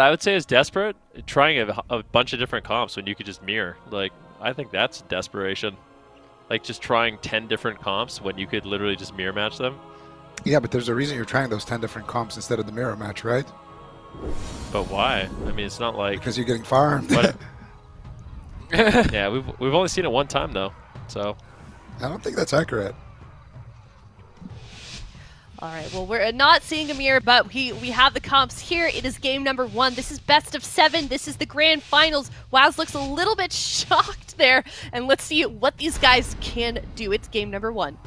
I would say is desperate, trying a bunch of different comps when you could just mirror. Like, I think that's desperation. Like, just trying 10 different comps when you could literally just mirror match them. Yeah, but there's a reason you're trying those 10 different comps instead of the mirror match, right? But why? I mean, it's not like... Because you're getting farmed. Yeah, we've only seen it one time, though, so... I don't think that's accurate. All right, well, we're not seeing a mirror, but we have the comps here. It is game number 1. This is best of 7. This is the grand finals. Waz looks a little bit shocked there, and let's see what these guys can do. It's game number 1.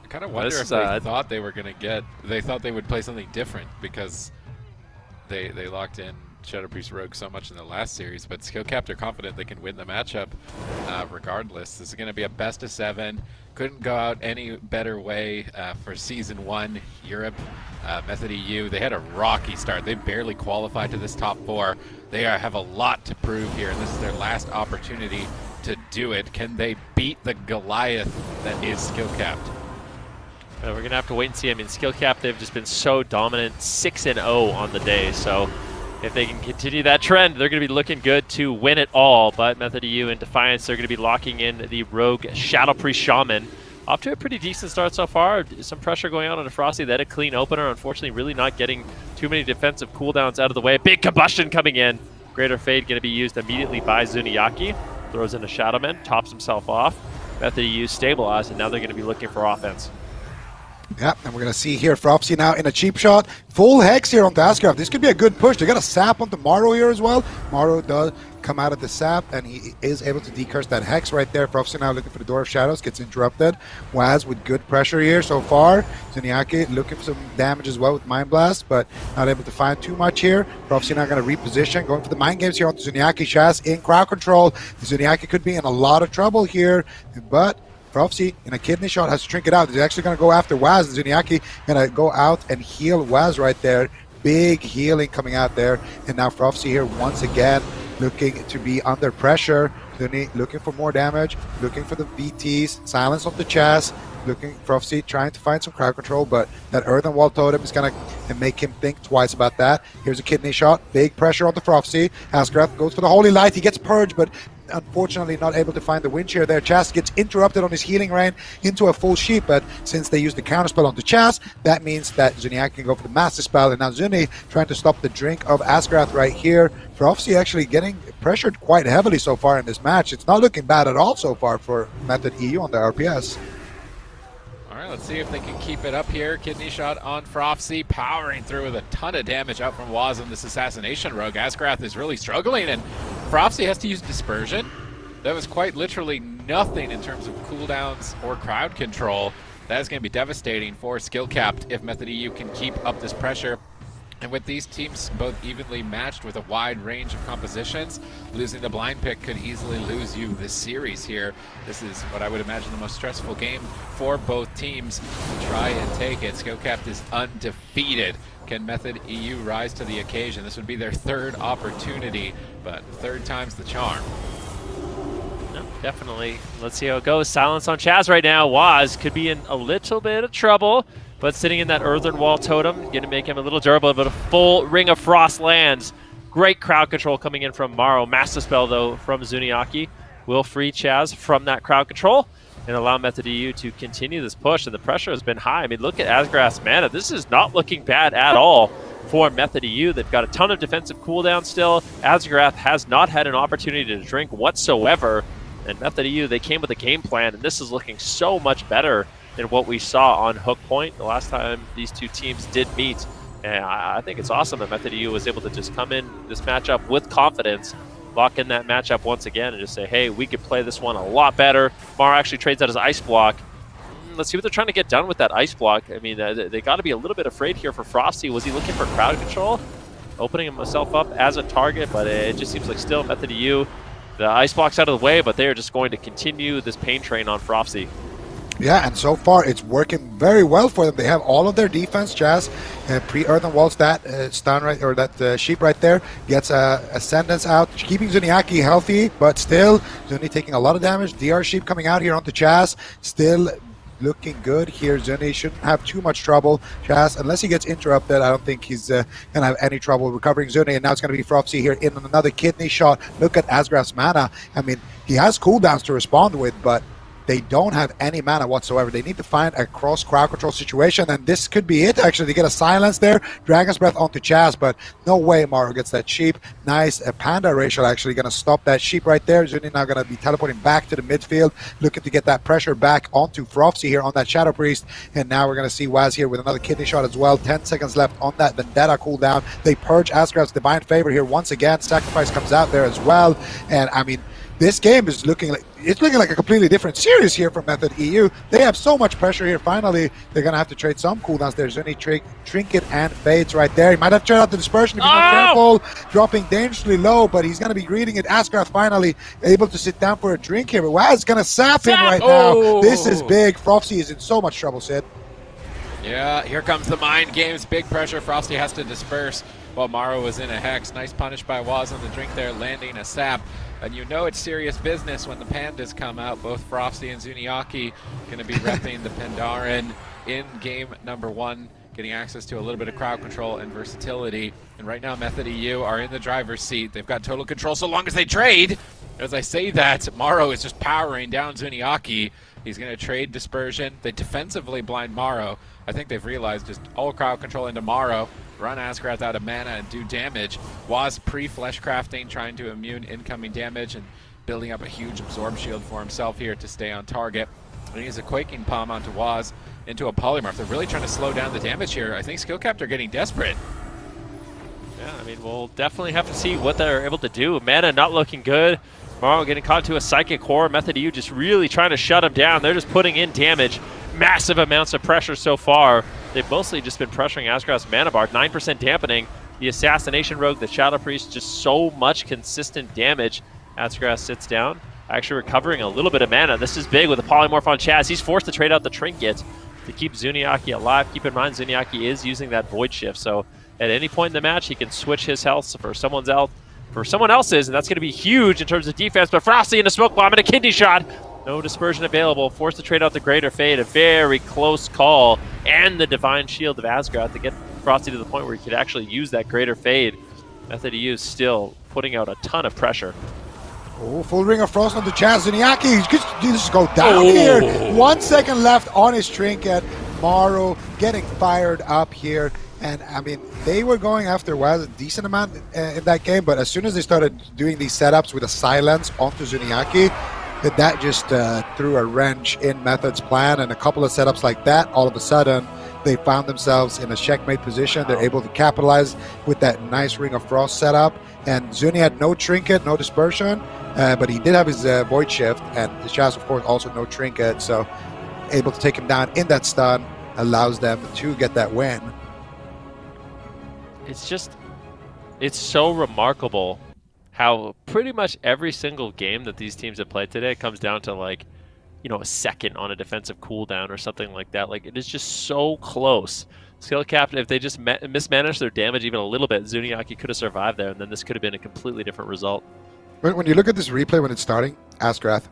I kind of wonder if they thought they were going to get... They thought they would play something different because they locked in Shadow Priest Rogue so much in the last series, but Skillcapped are confident they can win the matchup regardless. This is going to be a best of 7. Couldn't go out any better way for Season 1 Europe. Method EU, they had a rocky start. They barely qualified to this top 4. They have a lot to prove here, and this is their last opportunity to do it. Can they beat the Goliath that is Skillcapped? We're going to have to wait and see. I mean, Skillcapped, they've just been so dominant, 6-0 on the day, so if they can continue that trend, they're going to be looking good to win it all. But Method EU and Defiance, they're going to be locking in the Rogue Shadow Priest Shaman. Off to a pretty decent start so far. Some pressure going on Frosty. They had a clean opener. Unfortunately, really not getting too many defensive cooldowns out of the way. Big combustion coming in. Greater Fade going to be used immediately by Zuniaki. Throws in a Shadowman, tops himself off. Method EU stabilized, and now they're going to be looking for offense. Yeah, and we're going to see here Frofsy now in a cheap shot. Full Hex here on Ascraft. This could be a good push. They got a Sap onto Morrow here as well. Morrow does come out of the Sap, and he is able to decurse that Hex right there. Frofsy now looking for the Door of Shadows, gets interrupted. Waz with good pressure here so far. Zuniaki looking for some damage as well with Mind Blast, but not able to find too much here. Frofsy now going to reposition, going for the Mind Games here onto Zuniaki. Shaz in crowd control. Zuniaki could be in a lot of trouble here, but Frofsy in a kidney shot has to shrink it out. He's actually going to go after Waz. Zuniaki going to go out and heal Waz right there. Big healing coming out there. And now Frofsy here once again looking to be under pressure. Zuni looking for more damage, looking for the VTs, silence of the chest, looking Frofsy trying to find some crowd control, but that Earthen Wall Totem is going to make him think twice about that. Here's a kidney shot, big pressure on the Frofsy. Asgrath goes for the Holy Light, he gets purged, but unfortunately not able to find the wind shear there. Chas gets interrupted on his healing rain into a full sheep, but since they used the counter spell onto Chas, that means that Zuniaki can go for the master spell, and now Zuni trying to stop the drink of Asgrath right here. Frofsy actually getting pressured quite heavily so far in this match. It's not looking bad at all so far for Method EU on the RPS. All right, let's see if they can keep it up here. Kidney shot on Frofsy, powering through with a ton of damage out from Waz on this Assassination Rogue. Asgrath is really struggling, and Frofsy has to use Dispersion. That was quite literally nothing in terms of cooldowns or crowd control. That is going to be devastating for Skillcapped if Method EU can keep up this pressure. And with these teams both evenly matched with a wide range of compositions, losing the blind pick could easily lose you this series here. This is what I would imagine the most stressful game for both teams to try and take it. Skillcapped is undefeated. Can Method EU rise to the occasion? This would be their third opportunity, but third time's the charm. No, definitely. Let's see how it goes. Silence on Chaz right now. Waz could be in a little bit of trouble, but sitting in that Earthen Wall Totem, going to make him a little durable, but a full Ring of Frost lands. Great crowd control coming in from Morrow. Master Spell, though, from Zuniaki will free Chaz from that crowd control and allow Method EU to continue this push, and the pressure has been high. I mean, look at Asgrath's mana. This is not looking bad at all for Method EU. They've got a ton of defensive cooldown still. Asgrath has not had an opportunity to drink whatsoever, and Method EU, they came with a game plan, and this is looking so much better than what we saw on Hook Point the last time these two teams did meet. And I think it's awesome that Method EU was able to just come in this matchup with confidence, lock in that matchup once again, and just say, hey, we could play this one a lot better. Mara actually trades out his Ice Block. Let's see what they're trying to get done with that Ice Block. I mean, they got to be a little bit afraid here for Frosty. Was he looking for crowd control? Opening himself up as a target, but it just seems like still Method EU. The Ice Block's out of the way, but they are just going to continue this pain train on Frosty. Yeah, and so far it's working very well for them. They have all of their defense. Jazz pre-Earthen Walls that stun right, or that sheep right there gets Ascendance out, keeping Zuniaki healthy, but still Zuni taking a lot of damage. DR sheep coming out here onto Chaz, still looking good here. Zuni shouldn't have too much trouble. Chaz, unless he gets interrupted, I don't think he's going to have any trouble recovering Zuni. And now it's going to be Frofsy here in another kidney shot. Look at Asgraf's mana. I mean, he has cooldowns to respond with, but they don't have any mana whatsoever. They need to find a cross crowd control situation, and this could be it, actually. They get a silence there. Dragon's Breath onto Chaz, but no way Maru gets that sheep. Nice. A Panda Racial actually going to stop that sheep right there. Zuni now going to be teleporting back to the midfield, looking to get that pressure back onto Frofsy here on that Shadow Priest. And now we're going to see Waz here with another kidney shot as well. 10 seconds left on that Vendetta cooldown. They purge Asgraf's Divine Favor here once again. Sacrifice comes out there as well. And I mean, this game is looking like a completely different series here from Method EU. They have so much pressure here. Finally, they're going to have to trade some cooldowns. There's only Trinket and Fades right there. He might have to trade out the Dispersion if he's not careful. Dropping dangerously low, but he's going to be greeting it. Asgraf finally able to sit down for a drink here. But Waz is going to sap him right now. This is big. Frofsy is in so much trouble, Sid. Yeah, here comes the mind games. Big pressure. Frosty has to disperse while Maru was in a Hex. Nice punish by Waz on the drink there, landing a sap. And you know it's serious business when the Pandas come out. Both Frosty and Zuniaki going to be repping the Pandaren in game number 1, getting access to a little bit of crowd control and versatility. And right now, Method EU are in the driver's seat. They've got total control so long as they trade. As I say that, Maru is just powering down Zuniaki. He's going to trade Dispersion. They defensively blind Maru. I think they've realized just all crowd control into Maru, run Asgrath out of mana and do damage. Waz pre-flesh crafting, trying to immune incoming damage and building up a huge absorb shield for himself here to stay on target. And he's a Quaking Palm onto Waz into a Polymorph. They're really trying to slow down the damage here. I think Skillcapped are getting desperate. Yeah, I mean, we'll definitely have to see what they're able to do. Mana not looking good. Maru getting caught to a Psychic Core. Method EU just really trying to shut him down. They're just putting in damage. Massive amounts of pressure so far. They've mostly just been pressuring Asgraf's mana bar. 9% dampening. The Assassination Rogue, the Shadow Priest, just so much consistent damage. Asgraf sits down, actually recovering a little bit of mana. This is big with a Polymorph on Chaz. He's forced to trade out the Trinket to keep Zuniaki alive. Keep in mind, Zuniaki is using that Void Shift, so at any point in the match, he can switch his health for someone else's, and that's going to be huge in terms of defense. But Frosty in a Smoke Bomb and a Kidney Shot. No Dispersion available. Forced to trade out the Greater Fade. A very close call. And the Divine Shield of Asgrath to get Frosty to the point where he could actually use that Greater Fade. Method EU still putting out a ton of pressure. Oh, full Ring of Frost on the Chaz. Zuniaki, he just go down here. 1 second left on his Trinket. Maru getting fired up here. And, I mean, they were going after Waz a decent amount in that game, but as soon as they started doing these setups with a silence onto Zuniaki, that just threw a wrench in Method's plan, and a couple of setups like that, all of a sudden, they found themselves in a checkmate position. They're able to capitalize with that nice Ring of Frost setup, and Zuni had no Trinket, no Dispersion, but he did have his Void Shift, and the Chaz, of course, also no Trinket, so able to take him down in that stun allows them to get that win. It's so remarkable how pretty much every single game that these teams have played today comes down to, like, you know, a second on a defensive cooldown or something like that. Like, it is just so close. Skillcapped, if they just mismanaged their damage even a little bit, Zuniaki could have survived there, and then this could have been a completely different result. When you look at this replay when it's starting, Asgrath,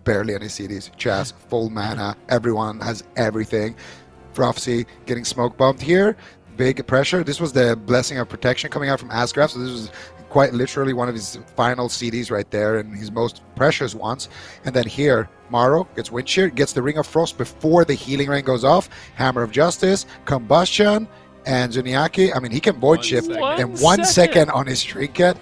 barely any CDs. Chaz, full mana. Everyone has everything. Frofsy getting smoke bombed here. Big pressure. This was the Blessing of Protection coming out from Asgraf, so this was quite literally one of his final CDs right there, and his most precious ones. And then here, Maru gets Wind Shear, gets the Ring of Frost before the Healing Rain goes off. Hammer of Justice, Combustion, and Zuniaki. I mean, he can Void Shift in 1 second on his Trinket.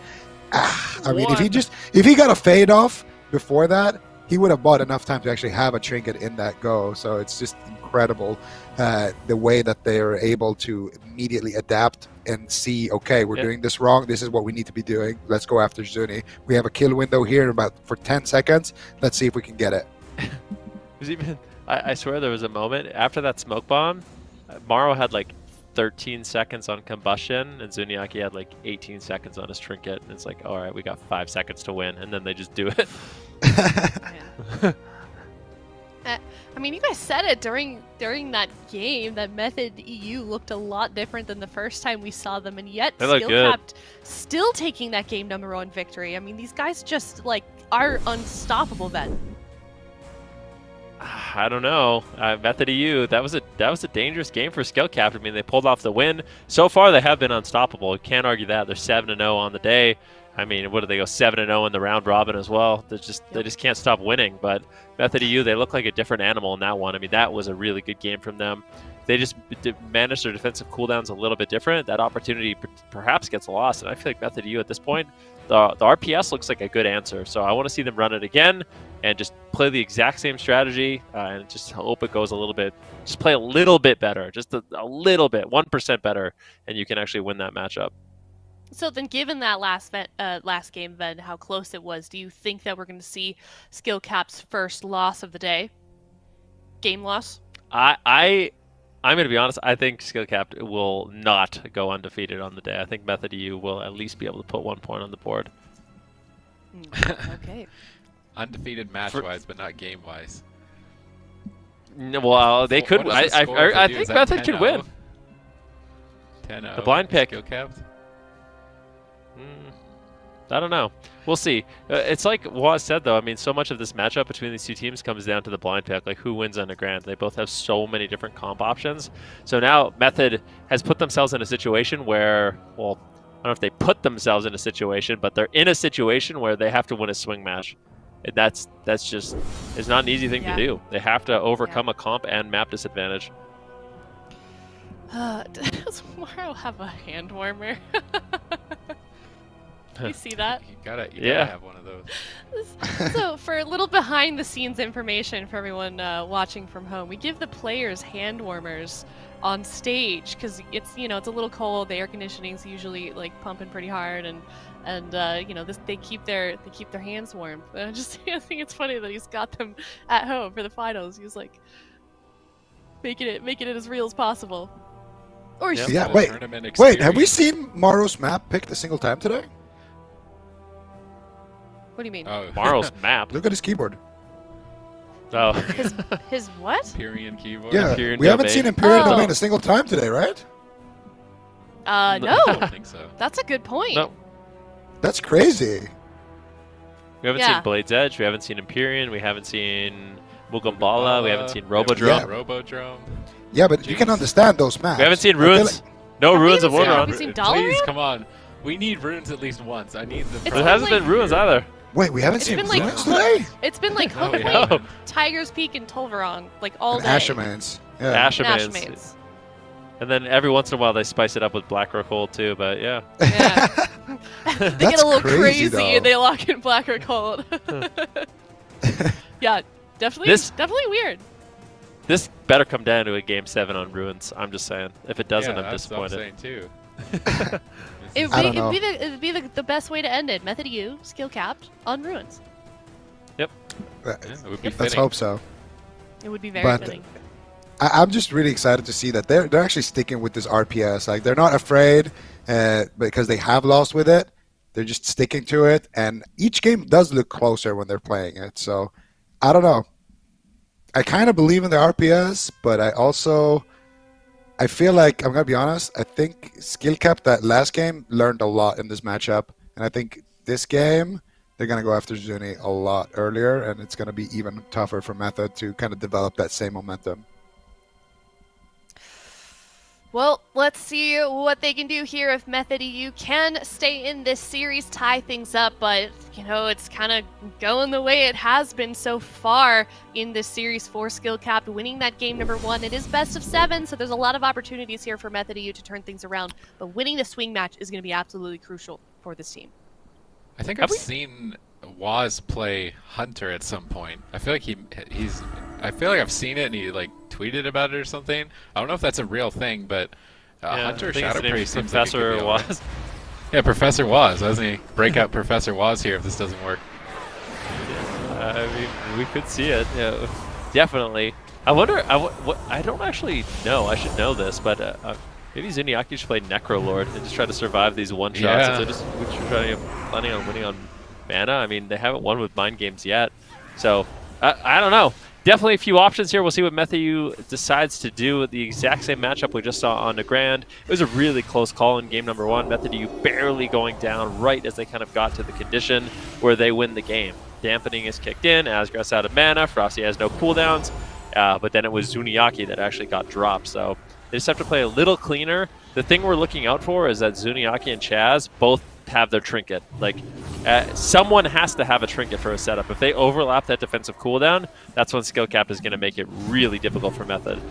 I mean, if he got a Fade off before that, he would have bought enough time to actually have a Trinket in that go. So it's just incredible the way that they are able to immediately adapt and see, okay, we're doing this wrong. This is what we need to be doing. Let's go after Zuni. We have a kill window here for 10 seconds. Let's see if we can get it. I swear there was a moment after that smoke bomb, Maru had like 13 seconds on Combustion, and Zuniaki had like 18 seconds on his Trinket. And it's like, all right, we got 5 seconds to win, and then they just do it. I mean, you guys said it during that game that Method EU looked a lot different than the first time we saw them, and yet Skillcapped still taking that game number 1 victory. I mean, these guys just, like, are unstoppable then. I don't know. Method EU, that was a dangerous game for Skill Cap. I mean, they pulled off the win. So far, they have been unstoppable. You can't argue that. They're 7-0 on the day. I mean, what did they go 7-0 in the round robin as well? They just can't stop winning. But Method EU, they look like a different animal in that one. I mean, that was a really good game from them. They just managed their defensive cooldowns a little bit different. That opportunity perhaps gets lost, and I feel like Method EU at this point, the RPS looks like a good answer. So I want to see them run it again and just play the exact same strategy and just hope it goes a little bit. Just play a little bit better, just a little bit, 1% better, and you can actually win that matchup. So then, given that last game, then how close it was, do you think that we're going to see Skill Cap's first loss of the day? Game loss? I'm going to be honest. I think Skill Cap will not go undefeated on the day. I think Method EU will at least be able to put 1 point on the board. Okay. Undefeated match-wise, but not game-wise. Well, they could. I think Method could win. 10-0. The blind pick. Skill Cap? I don't know. We'll see. It's like Waz said, though. I mean, so much of this matchup between these two teams comes down to the blind pick, like who wins on a grand. They both have so many different comp options. So now Method has put themselves in a situation where, well, I don't know if they put themselves in a situation, but they're in a situation where they have to win a swing match. And that's just, it's not an easy thing to do. They have to overcome a comp and map disadvantage. Does Morrow have a hand warmer? You see that? You gotta have one of those. So for a little behind the scenes information for everyone watching from home, we give the players hand warmers on stage because it's it's a little cold. The air conditioning's usually like pumping pretty hard, and they keep their hands warm. I think it's funny that he's got them at home for the finals. He was like making it as real as possible. Or wait, have we seen Morrow's map picked a single time today? What do you mean? Oh. Morrow's map. Look at his keyboard. Oh. His what? Empyrean keyboard. Yeah, Empyrean we haven't domain. seen Empyrean Oh. domain a single time today, right? No. I don't think so. That's a good point. No. That's crazy. We haven't seen Blade's Edge. We haven't seen Empyrean. We haven't seen Mugambala. We haven't seen Robodrome. Yeah. Robodrome. Yeah, but you can understand those maps. We haven't seen I feel Ruins. No Have we Ruins of even seen- Wonderon. have we seen Dalaran? Please, come on. We need runes at least once. I need the. It's There hasn't been Ruins either. Wait, we haven't It's seen been like Ruins today? It's been like No, we Hookman, haven't. Tiger's Peak, and Tolveron like all And day. Ashermans. Yeah. And Ashermans. Ashmanes. And then every once in a while they spice it up with Black Rock Hold too, but yeah. Yeah. They get That's a little crazy, crazy though. and they lock in Black or Cold. Yeah, definitely weird. This better come down to a Game 7 on Ruins. I'm just saying. If it doesn't, yeah, I'm that's what I'm disappointed. saying too. It'd I don't be the best way to end it. Method U, skill capped on Ruins. Yeah, it would be Let's fitting. hope so. It would be very But- fitting. I'm just really excited to see that they're actually sticking with this RPS. Like they're not afraid because they have lost with it. They're just sticking to it, and each game does look closer when they're playing it. So I don't know. I kind of believe in the RPS, but I feel like I'm gonna be honest. I think Skill Cap that last game learned a lot in this matchup, and I think this game they're gonna go after Zuni a lot earlier, and it's gonna be even tougher for Method to kind of develop that same momentum. Well, let's see what they can do here if Method EU can stay in this series, tie things up, but, it's kind of going the way it has been so far in this series for Skill Cap, winning that game number 1. It is best of 7, so there's a lot of opportunities here for Method EU to turn things around, but winning the swing match is going to be absolutely crucial for this team. I think I've seen Waz play Hunter at some point. I feel like he's. I feel like I've seen it and he tweeted about it or something. I don't know if that's a real thing, but Hunter Shadowprey seems like it could Professor be alright. Waz. Yeah, Professor Waz, doesn't he? Break out Professor Waz here if this doesn't work. I mean, we could see it. Yeah, definitely. I wonder. I don't actually know. I should know this, but maybe Zuniaki should play Necrolord and just try to survive these one shots. Yeah. If they're planning on winning on mana. I mean, they haven't won with mind games yet, so I don't know. definitely a few options here. We'll see what Matthew decides to do. The exact same matchup we just saw on the Grand. It was a really close call in game number 1. Matthew barely going down right as they kind of got to the condition where they win the game. Dampening is kicked in. Asgrath's out of mana. Frosty has no cooldowns. But then it was Zuniaki that actually got dropped. So they just have to play a little cleaner. The thing we're looking out for is that Zuniaki and Chaz both have their trinket. Like, someone has to have a trinket for a setup. If they overlap that defensive cooldown, that's when skill cap is going to make it really difficult for Method.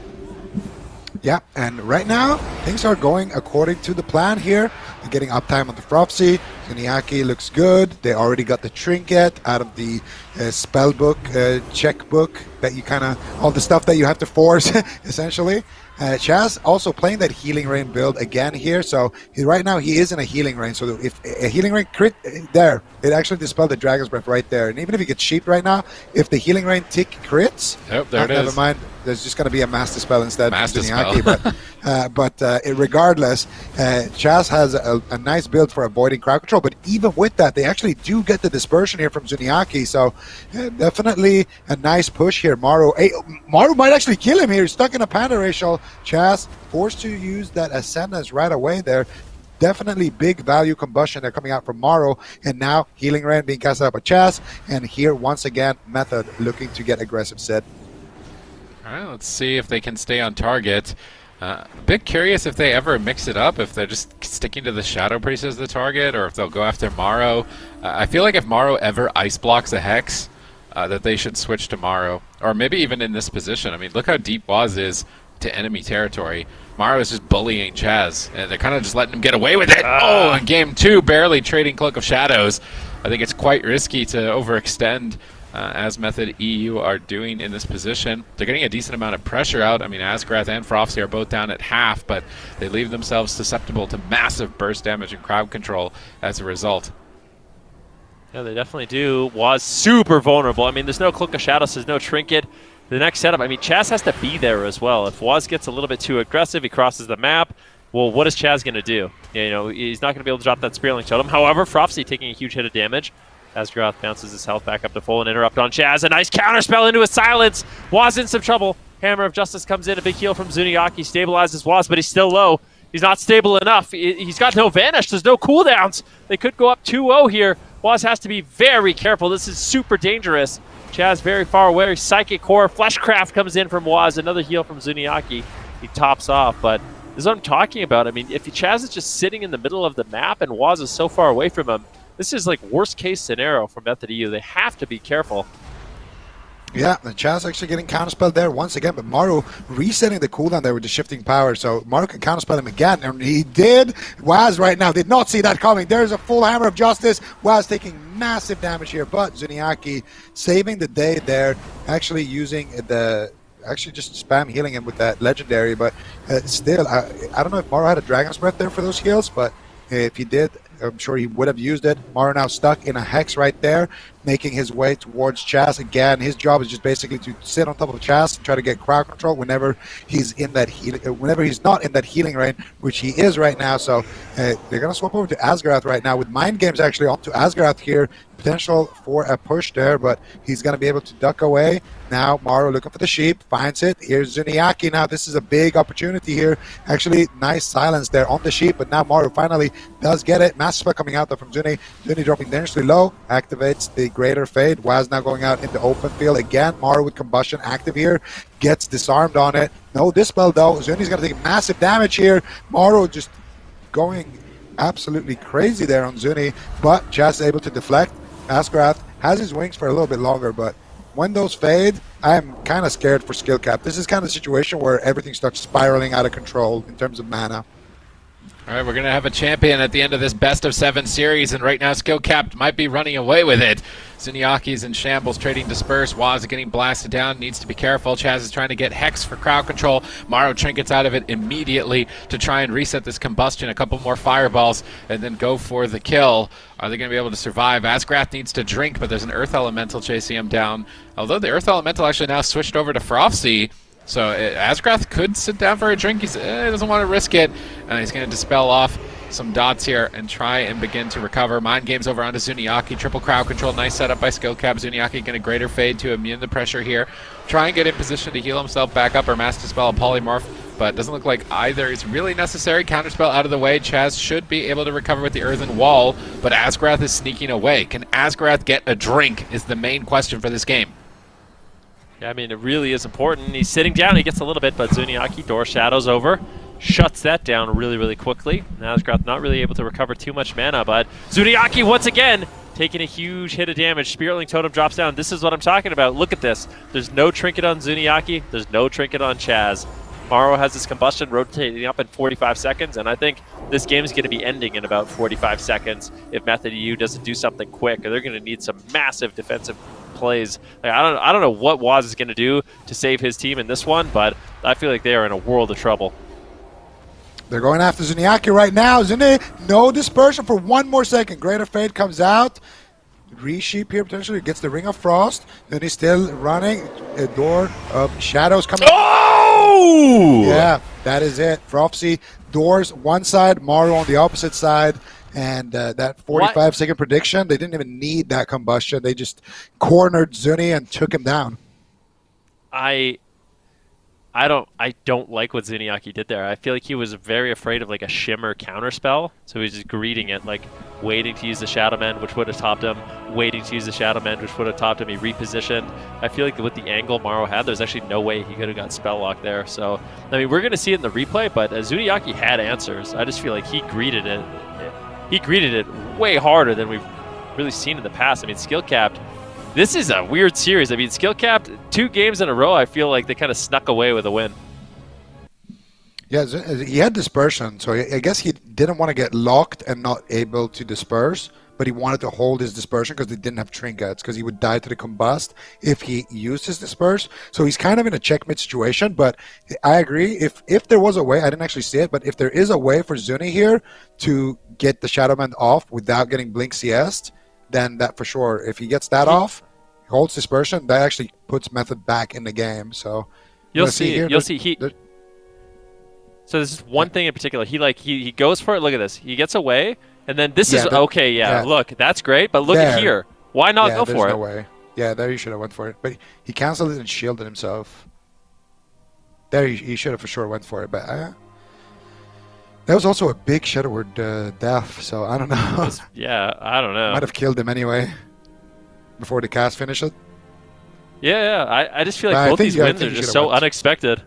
Yeah, and right now, things are going according to the plan here. They're getting uptime on the Frofsy. Zuniaki looks good. They already got the trinket out of the spell book, checkbook, that you kind of, all the stuff that you have to force, essentially. Chaz also playing that healing rain build again here. So right now he is in a healing rain. So if a healing rain crit there, it actually dispelled the Dragon's Breath right there. And even if he gets sheeped right now, if the healing rain tick crits, never mind. There's just going to be a master spell instead. Master spell. But regardless, Chaz has a nice build for avoiding crowd control. But even with that, they actually do get the dispersion here from Zuniaki. So definitely a nice push here. Maru might actually kill him here. He's stuck in a Panda Racial. Chaz forced to use that Ascendance right away there. Definitely big value combustion there coming out from Maru. And now Healing Rain being casted up by Chaz. And here, once again, Method looking to get aggressive Sid. All right, let's see if they can stay on target. A bit curious if they ever mix it up, if they're just sticking to the Shadow Priest as the target, or if they'll go after Maro. I feel like if Maro ever ice blocks a Hex, that they should switch to Maro. Or maybe even in this position. I mean, look how deep Waz is to enemy territory. Maro is just bullying Chaz, and they're kind of just letting him get away with it. Oh, in game 2, barely trading Cloak of Shadows. I think it's quite risky to overextend as Method EU are doing in this position. They're getting a decent amount of pressure out. I mean, Asgrath and Frofsy are both down at half, but they leave themselves susceptible to massive burst damage and crowd control as a result. Yeah, they definitely do. Waz super vulnerable. I mean, there's no Cloak of Shadows, there's no Trinket. The next setup, I mean, Chaz has to be there as well. If Waz gets a little bit too aggressive, he crosses the map, well, what is Chaz going to do? You know, he's not going to be able to drop that Spearling Totem. However, Frofsy taking a huge hit of damage. Asgrath bounces his health back up to full and interrupt on Chaz. A nice counterspell into a silence. Waz in some trouble. Hammer of Justice comes in. A big heal from Zuniaki. Stabilizes Waz, but he's still low. He's not stable enough. He's got no Vanish. There's no cooldowns. They could go up 2-0 here. Waz has to be very careful. This is super dangerous. Chaz very far away. Psychic Core. Fleshcraft comes in from Waz. Another heal from Zuniaki. He tops off, but this is what I'm talking about. I mean, if Chaz is just sitting in the middle of the map and Waz is so far away from him, this is like worst case scenario for Method EU. They have to be careful. Yeah, the Chaz actually getting counterspelled there once again, but Maru resetting the cooldown there with the shifting power, so Maru can counterspell him again, and he did. Waz right now did not see that coming. There's a full Hammer of Justice. Waz taking massive damage here, but Zuniaki saving the day there, actually using the... Actually just spam healing him with that Legendary, but still, I don't know if Maru had a Dragon's Breath there for those heals, but if he did, I'm sure he would have used it. Maru now stuck in a Hex right there, making his way towards Chaz again. His job is just basically to sit on top of Chaz and try to get crowd control whenever he's in that whenever he's not in that healing rain, which he is right now. So they're gonna swap over to Asgrath right now with Mind Games actually onto Asgrath here. Potential for a push there, but he's gonna be able to duck away. Now Maru looking for the sheep, finds it. Here's Zuniaki now. This is a big opportunity here. Actually, nice silence there on the sheep, but now Maru finally does get it. Massive spell coming out there from Zuni. Zuni dropping dangerously low, activates the Greater Fade. Waz now going out in the open field again. Maru with Combustion active here, gets disarmed on it. No Dispel though. Zuni's gonna take massive damage here. Maru just going absolutely crazy there on Zuni, but Chaz is able to deflect. Asgrath has his wings for a little bit longer, but when those fade, I'm kind of scared for skill cap. This is kind of a situation where everything starts spiraling out of control in terms of mana. All right, we're going to have a champion at the end of this best-of-7 series, and right now Skill Cap might be running away with it. Zuniaki's in shambles, trading Disperse. Waz getting blasted down, needs to be careful. Chaz is trying to get Hex for crowd control. Maru trinkets out of it immediately to try and reset this combustion. A couple more fireballs, and then go for the kill. Are they going to be able to survive? Asgrath needs to drink, but there's an Earth Elemental chasing him down. Although the Earth Elemental actually now switched over to Frofsy. So Asgrath could sit down for a drink. He doesn't want to risk it. And he's going to dispel off some dots here and try and begin to recover. Mind games over onto Zuniaki. Triple crowd control. Nice setup by Skill Cap. Zuniaki getting a greater fade to immune the pressure here. Try and get in position to heal himself back up or Master Spell a Polymorph, but doesn't look like either is really necessary. Counterspell out of the way. Chaz should be able to recover with the Earthen Wall, but Asgrath is sneaking away. Can Asgrath get a drink is the main question for this game. Yeah, I mean, it really is important. He's sitting down. He gets a little bit, but Zuniaki, Door Shadows over. Shuts that down really, really quickly. Asgrath not really able to recover too much mana, but Zuniaki once again taking a huge hit of damage. Spiritling Totem drops down. This is what I'm talking about. Look at this. There's no trinket on Zuniaki. There's no trinket on Chaz. Maro has his combustion rotating up in 45 seconds, and I think this game is going to be ending in about 45 seconds if Method EU doesn't do something quick. They're going to need some massive defensive plays. Like, I don't know what Waz is going to do to save his team in this one, but I feel like they are in a world of trouble. They're going after Zuniaki right now. Zuni, no dispersion for one more second. Greater Fate comes out. Resheep here potentially gets the Ring of Frost. Then he's still running. A Door of Shadows coming. Oh! Yeah, that is it. Frofsy, Doors one side, Mario on the opposite side. And that 45-second prediction, they didn't even need that combustion. They just cornered Zuni and took him down. I don't like what Zuniaki did there. I feel like he was very afraid of like a shimmer counterspell, so he was just greeting it, like waiting to use the Shadow Mend, which would have topped him, waiting to use the Shadow Mend, which would have topped him. He repositioned. I feel like with the angle Maro had, there's actually no way he could have got spell lock there. So, I mean, we're going to see it in the replay, but Zuniaki had answers. I just feel like he greeted it. He greeted it way harder than we've really seen in the past. I mean, skill capped. This is a weird series. I mean, skill capped 2 games in a row. I feel like they kind of snuck away with a win. Yeah, he had dispersion, so I guess he didn't want to get locked and not able to disperse, but he wanted to hold his dispersion because they didn't have trinkets, because he would die to the combust if he used his disperse. So he's kind of in a checkmate situation, but I agree. If there was a way, I didn't actually see it, but if there is a way for Zuni here to get the Shadow Mend off without getting Blink CS, then that for sure, if he gets that off, holds dispersion, that actually puts Method back in the game. So you'll see. So this is one thing in particular. He goes for it. Look at this. He gets away, and then this is okay. Yeah, look, that's great. But look at here. Why not go for it? No way. Yeah, there he should have went for it. But he canceled it and shielded himself. There he should have for sure went for it. But that was also a big Shadow Word death. So I don't know. Yeah, I don't know. Might have killed him anyway. Before the cast finished it? Yeah. I just feel like both these wins are just so unexpected.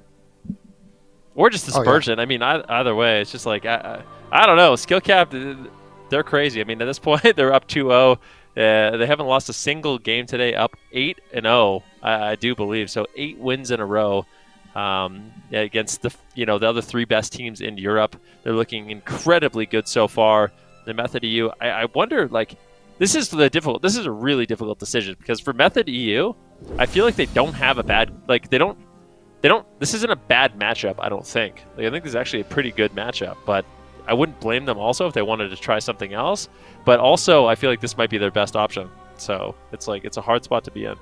Or just dispersion. I mean, either way, it's just like, I don't know. Skill cap, they're crazy. I mean, at this point, they're up 2-0. They haven't lost a single game today, up 8-0, I do believe. So 8 wins in a row against the other 3 best teams in Europe. They're looking incredibly good so far. The Method EU, I wonder, like, This is a really difficult decision because for Method EU, I feel like they don't have a bad, like this isn't a bad matchup, I don't think. Like, I think this is actually a pretty good matchup, but I wouldn't blame them also if they wanted to try something else. But also, I feel like this might be their best option. So it's a hard spot to be in.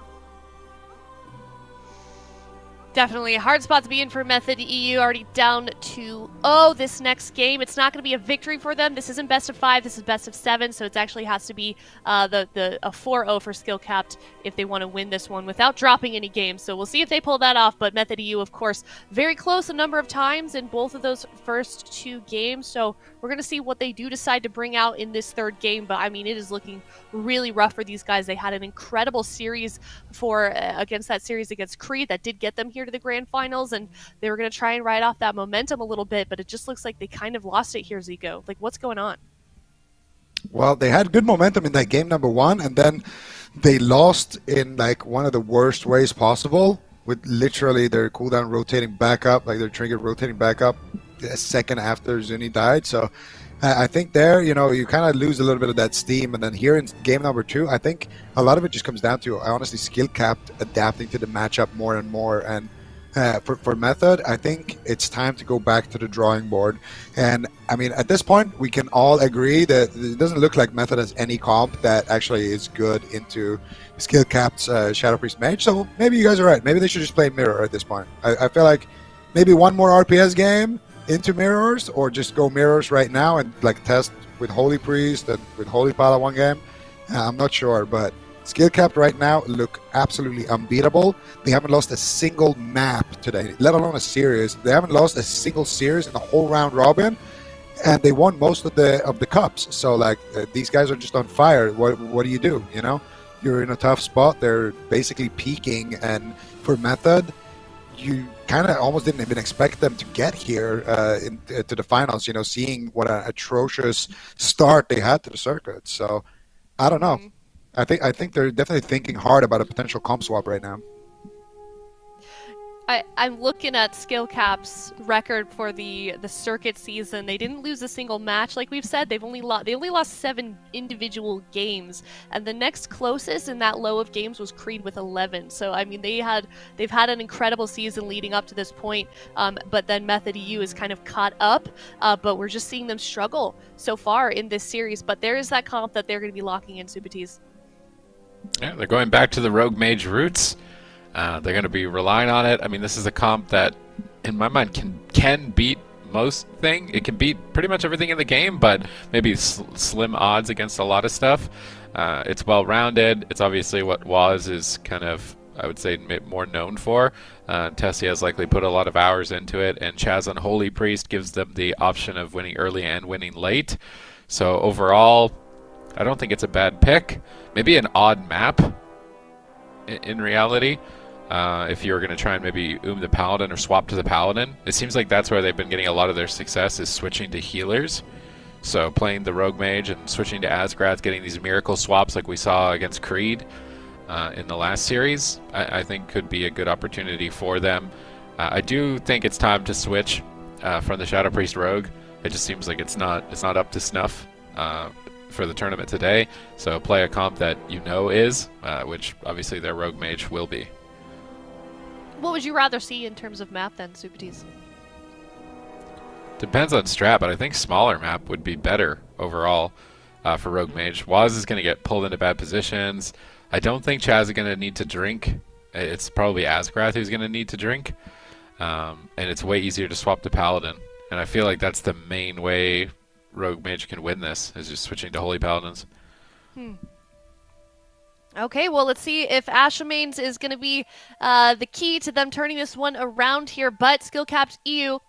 Definitely a hard spot to be in for Method EU, already down 2-0 this next game. It's not going to be a victory for them. This isn't best of 5, this is best of 7, so it actually has to be a 4-0 for skill capped if they want to win this one without dropping any games. So we'll see if they pull that off, but Method EU, of course, very close a number of times in both of those first 2 games, so we're going to see what they do decide to bring out in this 3rd game, but I mean, it is looking really rough for these guys. They had an incredible series against Creed that did get them here to the grand finals, and they were going to try and ride off that momentum a little bit, but it just looks like they kind of lost it here, Zico. Like, what's going on? Well, they had good momentum in that game number 1, and then they lost in like one of the worst ways possible, with literally their cooldown rotating back up, like their trigger rotating back up a second after Zuni died. So I think there, you kind of lose a little bit of that steam. And then here in game number 2, I think a lot of it just comes down to, honestly, skill capped adapting to the matchup more and more. And for Method, I think it's time to go back to the drawing board. And I mean, at this point, we can all agree that it doesn't look like Method has any comp that actually is good into skill capped Shadow Priest Mage. So maybe you guys are right. Maybe they should just play Mirror at this point. I feel like maybe one more RPS game, into mirrors or just go mirrors right now and like test with Holy Priest and with Holy Pala one game. I'm not sure, but skill capped right now look absolutely unbeatable. They haven't lost a single map today, let alone a series. They haven't lost a single series in the whole round robin, and they won most of the cups. So like these guys are just on fire. What do? You know, you're in a tough spot. They're basically peaking, and for Method, you kind of almost didn't even expect them to get here to the finals, you know, seeing what an atrocious start they had to the circuit. So I don't know. I think they're definitely thinking hard about a potential comp swap right now. I'm looking at Skill Cap's record for the circuit season. They didn't lose a single match, like we've said. They only lost 7 individual games, and the next closest in that low of games was Creed with 11. So I mean, they've had an incredible season leading up to this point. But then Method EU is kind of caught up. But we're just seeing them struggle so far in this series. But there is that comp that they're going to be locking in, Subatees. Yeah, they're going back to the Rogue Mage roots. They're going to be relying on it. I mean, this is a comp that, in my mind, can beat most thing. It can beat pretty much everything in the game, but maybe slim odds against a lot of stuff. It's well-rounded. It's obviously what Waz is kind of, I would say, more known for. Tessie has likely put a lot of hours into it, and Chaz on Holy Priest gives them the option of winning early and winning late. So overall, I don't think it's a bad pick. Maybe an odd map in reality. If you were going to try and maybe the Paladin or swap to the Paladin. It seems like that's where they've been getting a lot of their success, is switching to healers. So playing the Rogue Mage and switching to Asgrath, getting these miracle swaps like we saw against Creed in the last series, I think could be a good opportunity for them. I do think it's time to switch from the Shadow Priest Rogue. It just seems like it's not up to snuff for the tournament today. So play a comp that you know is, which obviously their Rogue Mage will be. What would you rather see in terms of map then, Subatees? Depends on strat, but I think smaller map would be better overall for Rogue Mage. Waz is going to get pulled into bad positions. I don't think Chaz is going to need to drink. It's probably Asgrath who's going to need to drink. And it's way easier to swap to Paladin. And I feel like that's the main way Rogue Mage can win this, is just switching to Holy Paladins. Okay, well, let's see if Ashamanes is going to be the key to them turning this one around here. But Skill Capped EU,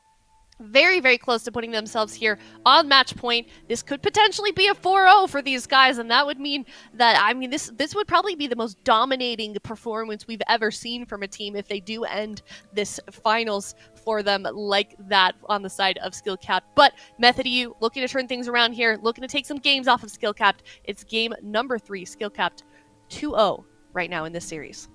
very, very close to putting themselves here on match point. This could potentially be a 4-0 for these guys, and that would mean that, I mean, this would probably be the most dominating performance we've ever seen from a team if they do end this finals for them like that on the side of Skill Capped. But Method EU looking to turn things around here, looking to take some games off of Skill Capped. It's game number 3, Skill Capped 2-0 right now in this series.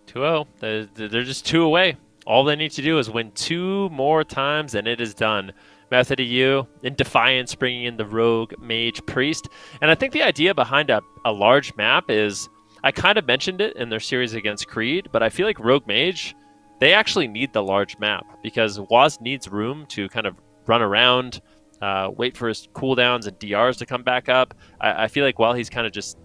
2-0. They're just 2 away. All they need to do is win 2 more times, and it is done. Method EU in defiance, bringing in the Rogue Mage Priest. And I think the idea behind a large map is, I kind of mentioned it in their series against Creed, but I feel like Rogue Mage, they actually need the large map, because Waz needs room to kind of run around, wait for his cooldowns and DRs to come back up. I feel like while he's kind of just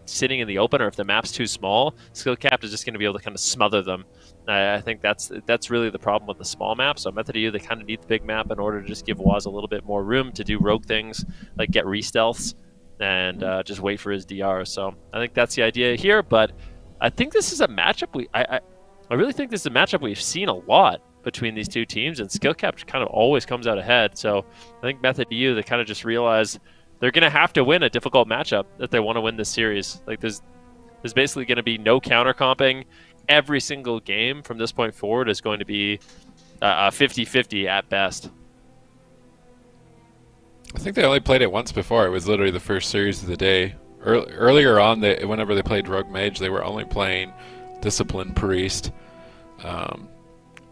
sitting in the open, or if the map's too small, Skill Capped is just going to be able to kind of smother them. I think that's really the problem with the small map. So Method EU, they kind of need the big map in order to just give Waz a little bit more room to do rogue things, like get re-stealths and just wait for his DR. So I think that's the idea here, but I think this is a matchup I really think this is a matchup we've seen a lot between these two teams, and Skill Capped kind of always comes out ahead. So I think Method EU, they kind of just realize they're going to have to win a difficult matchup if they want to win this series. Like there's basically going to be no counter-comping. Every single game from this point forward is going to be a 50-50 at best. I think they only played it once before. It was literally the first series of the day. Earlier on, whenever they played Rogue Mage, they were only playing Discipline Priest.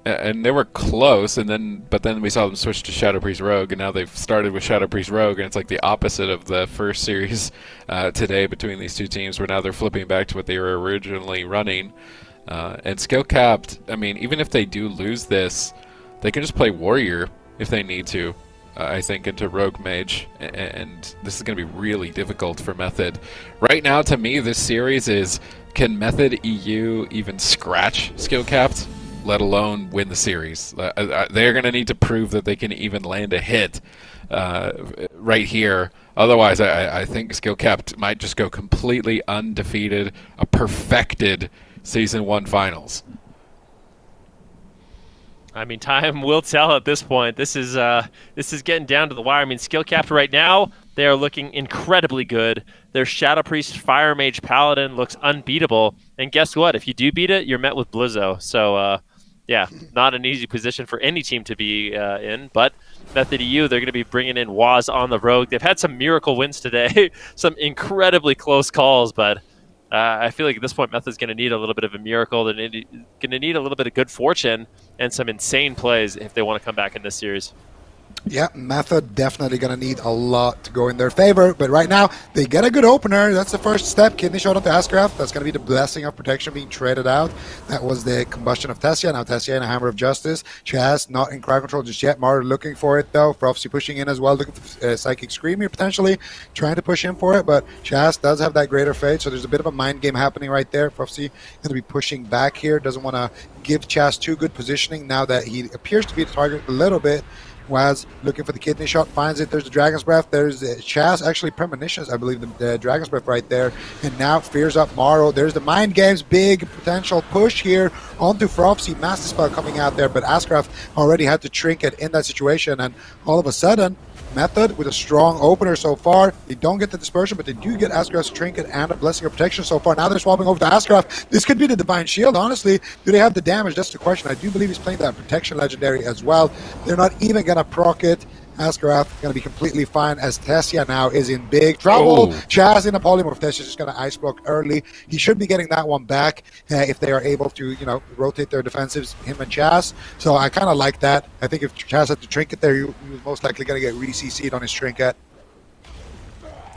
And they were close, but then we saw them switch to Shadow Priest Rogue, and now they've started with Shadow Priest Rogue, and it's like the opposite of the first series today between these two teams, where now they're flipping back to what they were originally running. And Skill Capped, I mean, even if they do lose this, they can just play Warrior if they need to, I think, into Rogue Mage, and this is going to be really difficult for Method. Right now, to me, this series is, can Method EU even scratch Skill Capped? let alone win the series. They're going to need to prove that they can even land a hit right here. Otherwise, I think Skillcapped might just go completely undefeated, a perfected Season 1 finals. I mean, time will tell at this point. This is getting down to the wire. I mean, Skillcapped right now, they are looking incredibly good. Their Shadow Priest Fire Mage Paladin looks unbeatable. And guess what? If you do beat it, you're met with Blizzo. So, yeah, not an easy position for any team to be in. But Method EU, they're going to be bringing in Waz on the Rogue. They've had some miracle wins today, some incredibly close calls, but I feel like at this point, Method's going to need a little bit of a miracle. They're going to need a little bit of good fortune and some insane plays if they want to come back in this series. Yeah, Method definitely going to need a lot to go in their favor. But right now, they get a good opener. That's the first step. Kidney shot onto Ascraft. That's going to be the blessing of protection being traded out. That was the combustion of Tessia. Now Tessia in a Hammer of Justice. Chaz not in crowd control just yet. Mario looking for it, though. Prophecy pushing in as well. Looking for Psychic Scream here, potentially. Trying to push in for it. But Chaz does have that greater fate. So there's a bit of a mind game happening right there. Prophecy going to be pushing back here. Doesn't want to give Chaz too good positioning now that he appears to be the target a little bit. Waz looking for the kidney shot, finds it. There's the Dragon's Breath. There's Chaz, actually Premonitions, I believe, the Dragon's Breath right there. And now fears up Morrow. There's the Mind Games, big potential push here onto Frofsy. Master Spell coming out there, but Ascraft already had to Trinket in that situation. And all of a sudden, Method with a strong opener so far. They don't get the dispersion, but they do get Ascraft's Trinket and a Blessing of Protection so far. Now they're swapping over to Ascraft. This could be the Divine Shield, honestly. Do they have the damage? That's the question. I do believe he's playing that Protection Legendary as well. They're not even going to proc it. Ascraft going to be completely fine as Tessia now is in big trouble. Chaz in a polymorph. Tessia's just going to ice block early. He should be getting that one back if they are able to, rotate their defensives, him and Chaz. So I kind of like that. I think if Chaz had to Trinket there, he was most likely going to get re-CC'd on his Trinket.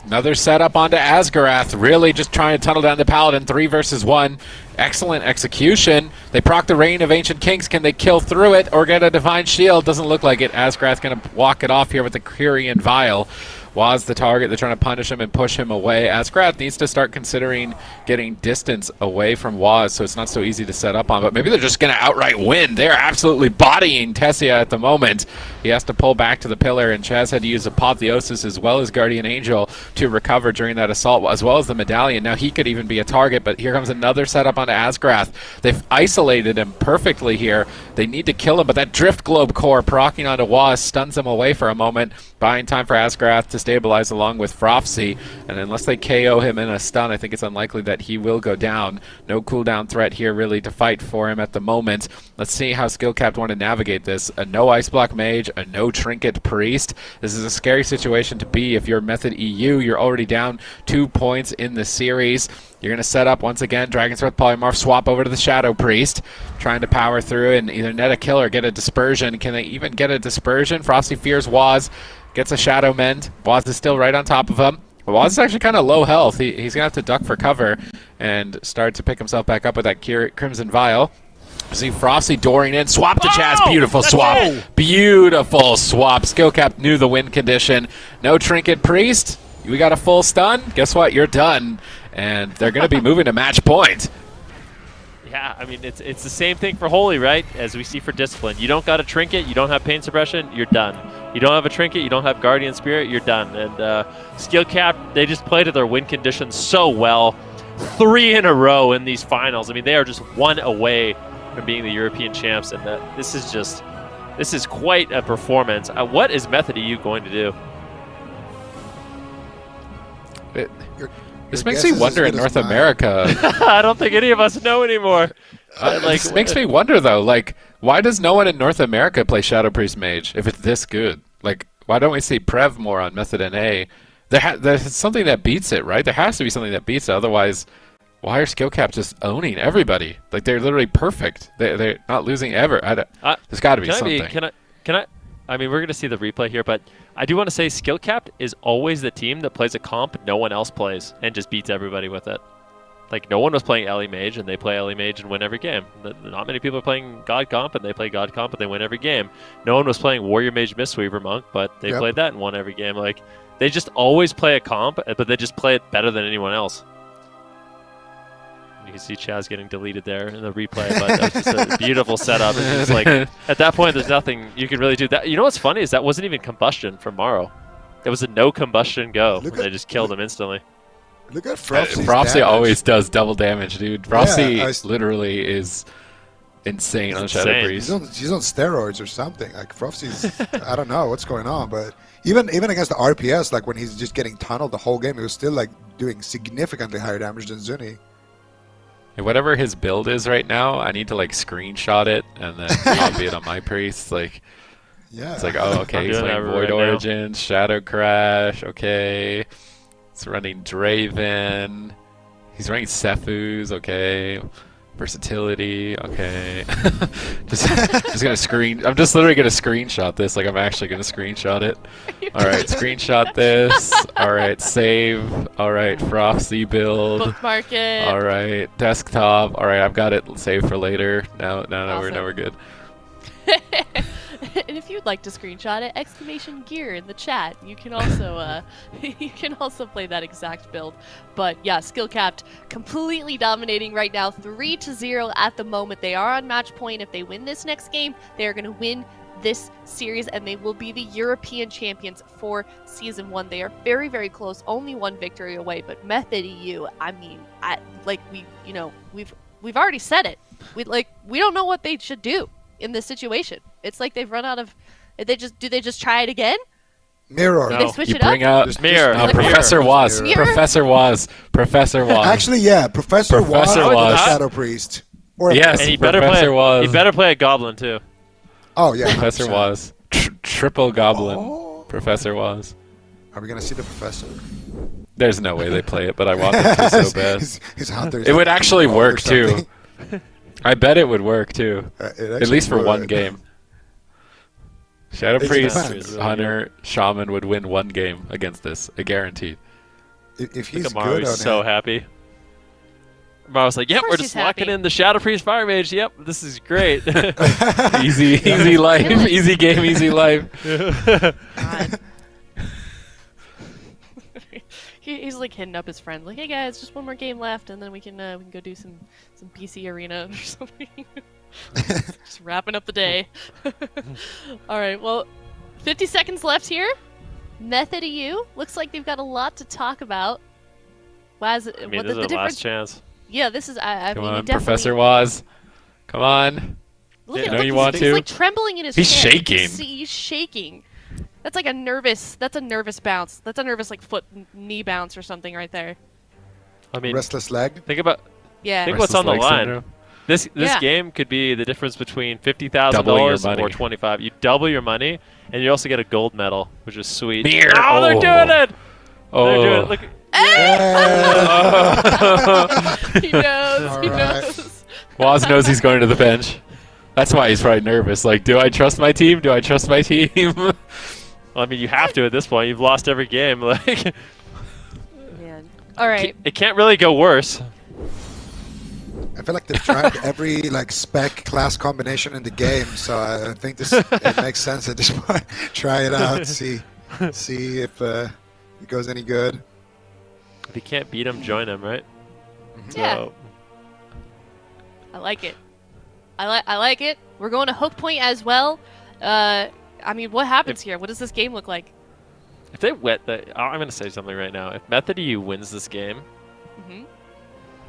Another setup onto Asgarath, really just trying to tunnel down the Paladin, 3 versus 1. Excellent execution. They proc the Reign of Ancient Kings. Can they kill through it or get a Divine Shield? Doesn't look like it. Asgarath going to walk it off here with the Kyrian Vial. Waz the target. They're trying to punish him and push him away. Asgarath needs to start considering getting distance away from Waz, so it's not so easy to set up on. But maybe they're just going to outright win. They're absolutely bodying Tessia at the moment. He has to pull back to the pillar, and Chaz had to use Apotheosis as well as Guardian Angel to recover during that assault, as well as the Medallion. Now he could even be a target, but here comes another setup onto Asgarath. They've isolated him perfectly here. They need to kill him, but that Drift Globe core procking onto Waz stuns him away for a moment, buying time for Asgarath to stabilize along with Frofsy, and unless they KO him in a stun, I think it's unlikely that he will go down. No cooldown threat here really to fight for him at the moment. Let's see how Skillcapped want to navigate this. A no Ice Block Mage, a no Trinket Priest. This is a scary situation to be if you're Method EU. You're already down 2 points in the series. You're going to set up once again, Dragon's Breath Polymorph, swap over to the Shadow Priest, trying to power through and either net a kill or get a dispersion. Can they even get a dispersion? Frosty fears Waz, gets a Shadow Mend. Waz is still right on top of him. Waz is actually kind of low health. He's going to have to duck for cover and start to pick himself back up with that Crimson Vial. See Frosty dooring in, swap to Chaz, beautiful swap. Beautiful swap. Skillcap knew the win condition. No Trinket Priest. We got a full stun. Guess what? You're done. And they're going to be moving to match point. Yeah, I mean, it's the same thing for Holy, right? As we see for Discipline. You don't got a Trinket, you don't have Pain Suppression, you're done. You don't have a Trinket, you don't have Guardian Spirit, you're done. And Skillcap, they just played to their win conditions so well. 3 in a row in these finals. I mean, they are just 1 away from being the European champs, and this is quite a performance. What is Method EU going to do? This makes me wonder in North America. I don't think any of us know anymore. This makes me wonder, though, why does no one in North America play Shadow Priest Mage if it's this good? Why don't we see Prev more on Method NA? There's something that beats it, right? There has to be something that beats it. Otherwise, why are Skillcap just owning everybody? They're literally perfect. They're not losing ever. There's got to be something. Can I? I mean, we're going to see the replay here, but I do want to say Skillcapped is always the team that plays a comp no one else plays and just beats everybody with it. No one was playing Ellie Mage, and they play Ellie Mage and win every game. Not many people are playing God Comp, and they play God Comp, and they win every game. No one was playing Warrior Mage Mistweaver Monk, but they played that and won every game. They just always play a comp, but they just play it better than anyone else. You can see Chaz getting deleted there in the replay, but that was just a beautiful setup. It's just like, at that point, there's nothing you can really do. That, you know what's funny is that wasn't even combustion from Morrow. It was a no combustion go. They just killed him instantly. Look at Frofsy's Frofsy damage. always does double damage, dude. Frofsy Yeah, literally is insane on insane. Shadow Priest. He's on steroids or something. Like Frofsy's, I don't know what's going on, but even against the RPS, like when he's just getting tunneled the whole game, he was still like doing significantly higher damage than Zuni. And whatever his build is right now, I need to like screenshot it and then copy it on my priest. Like, Yeah, it's like, oh, okay, I'm he's doing playing that Void right now. Origins, Shadow Crash, okay. It's running Draven. He's running Sephuz, okay. Versatility, okay. just gonna screen. I'm just literally gonna screenshot this. Like I'm actually gonna screenshot it. All right, screenshot this. All right, save. All right, Frofsy build. Bookmark it. All right, desktop. All right, I've got it saved for later. Now Awesome. we're good. And if you'd like to screenshot it, exclamation gear in the chat. You can also you can also play that exact build. But yeah, skill capped, completely dominating right now, 3-0 at the moment. They are on match point. If they win this next game, they are going to win this series, and they will be the European champions for season 1. They are very, very close, only one victory away. But Method EU, I mean, we've already said it. We don't know what they should do in this situation. It's like they've run out of. Do they just try it again? Mirror. No. Do they switch You it up? bring out Just Mirror. Like Professor Waz. Mirror? Professor Waz. Professor Waz. Actually, yeah, Professor Professor Waz, Waz. Shadow Priest. Or Yes. And he better Professor Waz. he better play a goblin too. Oh yeah, Professor 100%. Waz. Triple Goblin. Oh. Professor Waz. Are we gonna see the professor? There's no way they play it, but I want them to so bad. His hunter. It would actually or work something. too. I bet it would work too. It At actually least for one would. game. Shadow It Priest, depends. Hunter, Shaman would win one game against this. I guaranteed. If he's Look at Mario, good on he's so it. happy. Mario's like, yep, course we're he's just locking happy. in the Shadow Priest Fire Mage. Yep, this is great. Easy life. Really? Easy game, easy life. God. He's like hitting up his friends, like, "Hey guys, just one more game left, and then we can go do some PC arena or something." Just wrapping up the day. All right, well, 50 seconds left here. Method EU looks like they've got a lot to talk about. Waz, I mean, what this is the our difference? last chance. Yeah, this is. I Come mean, on, definitely. Professor Waz. Come on. Look Yeah, at I know look, you he's, want he's to. like trembling in his He's chair. You can shaking. see he's shaking. That's like a nervous. That's a nervous bounce. That's a nervous like knee bounce or something right there. I mean, Restless leg. think about Yeah. Think what's on the Restless leg line. syndrome. this Yeah. game could be the difference between Doubling your $50,000 money. or 25. You double your money, and you also get a gold medal, which is sweet. Mirror. Oh, they're Oh. doing it! Oh. They're doing it. Look. He knows. All He right. knows. Waz knows he's going to the bench. That's why he's probably nervous. Like, do I trust my team? Do I trust my team? Well, I mean, you have to at this point. You've lost every game. Like, Man. All right. it can't really go worse. I feel like they've tried every like spec class combination in the game, so I think it makes sense at this point. Try it out, see if it goes any good. If you can't beat him, join him, right? Yeah. So, I like it. I like it. We're going to hook point as well. I mean, what happens here? What does this game look like? if they wet the, I'm gonna say something right now. If Method EU wins this game, Hmm.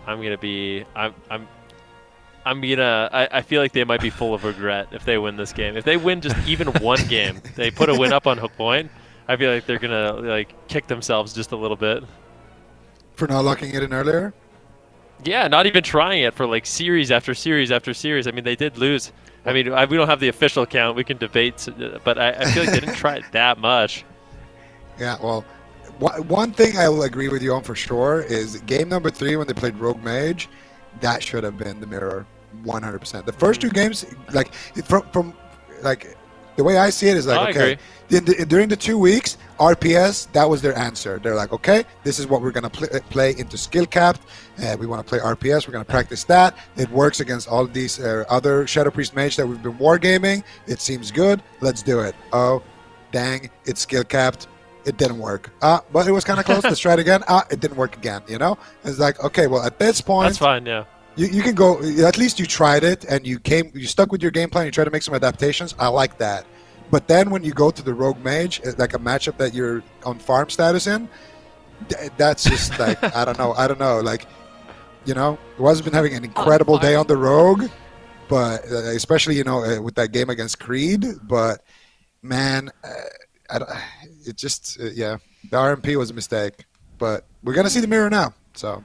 I'm gonna be, I feel like they might be full of regret if they win this game. If they win just even one game, they put a win up on hook point, I feel like they're gonna like kick themselves just a little bit. For not locking it in earlier? Yeah, not even trying it for like series after series after series. I mean, they did lose. I mean, we don't have the official count. We can debate, but I feel like they didn't try it that much. Yeah, well, one thing I will agree with you on for sure is game number 3 when they played Rogue Mage, that should have been the mirror, 100%. The first two games, like from like the way I see it is like, I okay, during the 2 weeks, RPS, that was their answer. They're like, okay, this is what we're gonna play into skill capped. We want to play RPS. We're gonna practice that. It works against all these other Shadow Priest Mage that we've been wargaming. It seems good. Let's do it. Oh, dang, it's skill capped. it didn't work. But it was kind of close. Let's try it again. It didn't work again, you know? It's like, okay, well, at this point... That's fine, yeah. You can go, at least you tried it, and you stuck with your game plan, you tried to make some adaptations. I like that. But then when you go to the Rogue Mage, like a matchup that you're on farm status in, that's just like, I don't know. Like, you know, Waz has been having an incredible day on the Rogue, but especially, you know, with that game against Creed. But, man, it just, yeah, the RMP was a mistake. But we're going to see the mirror now, so...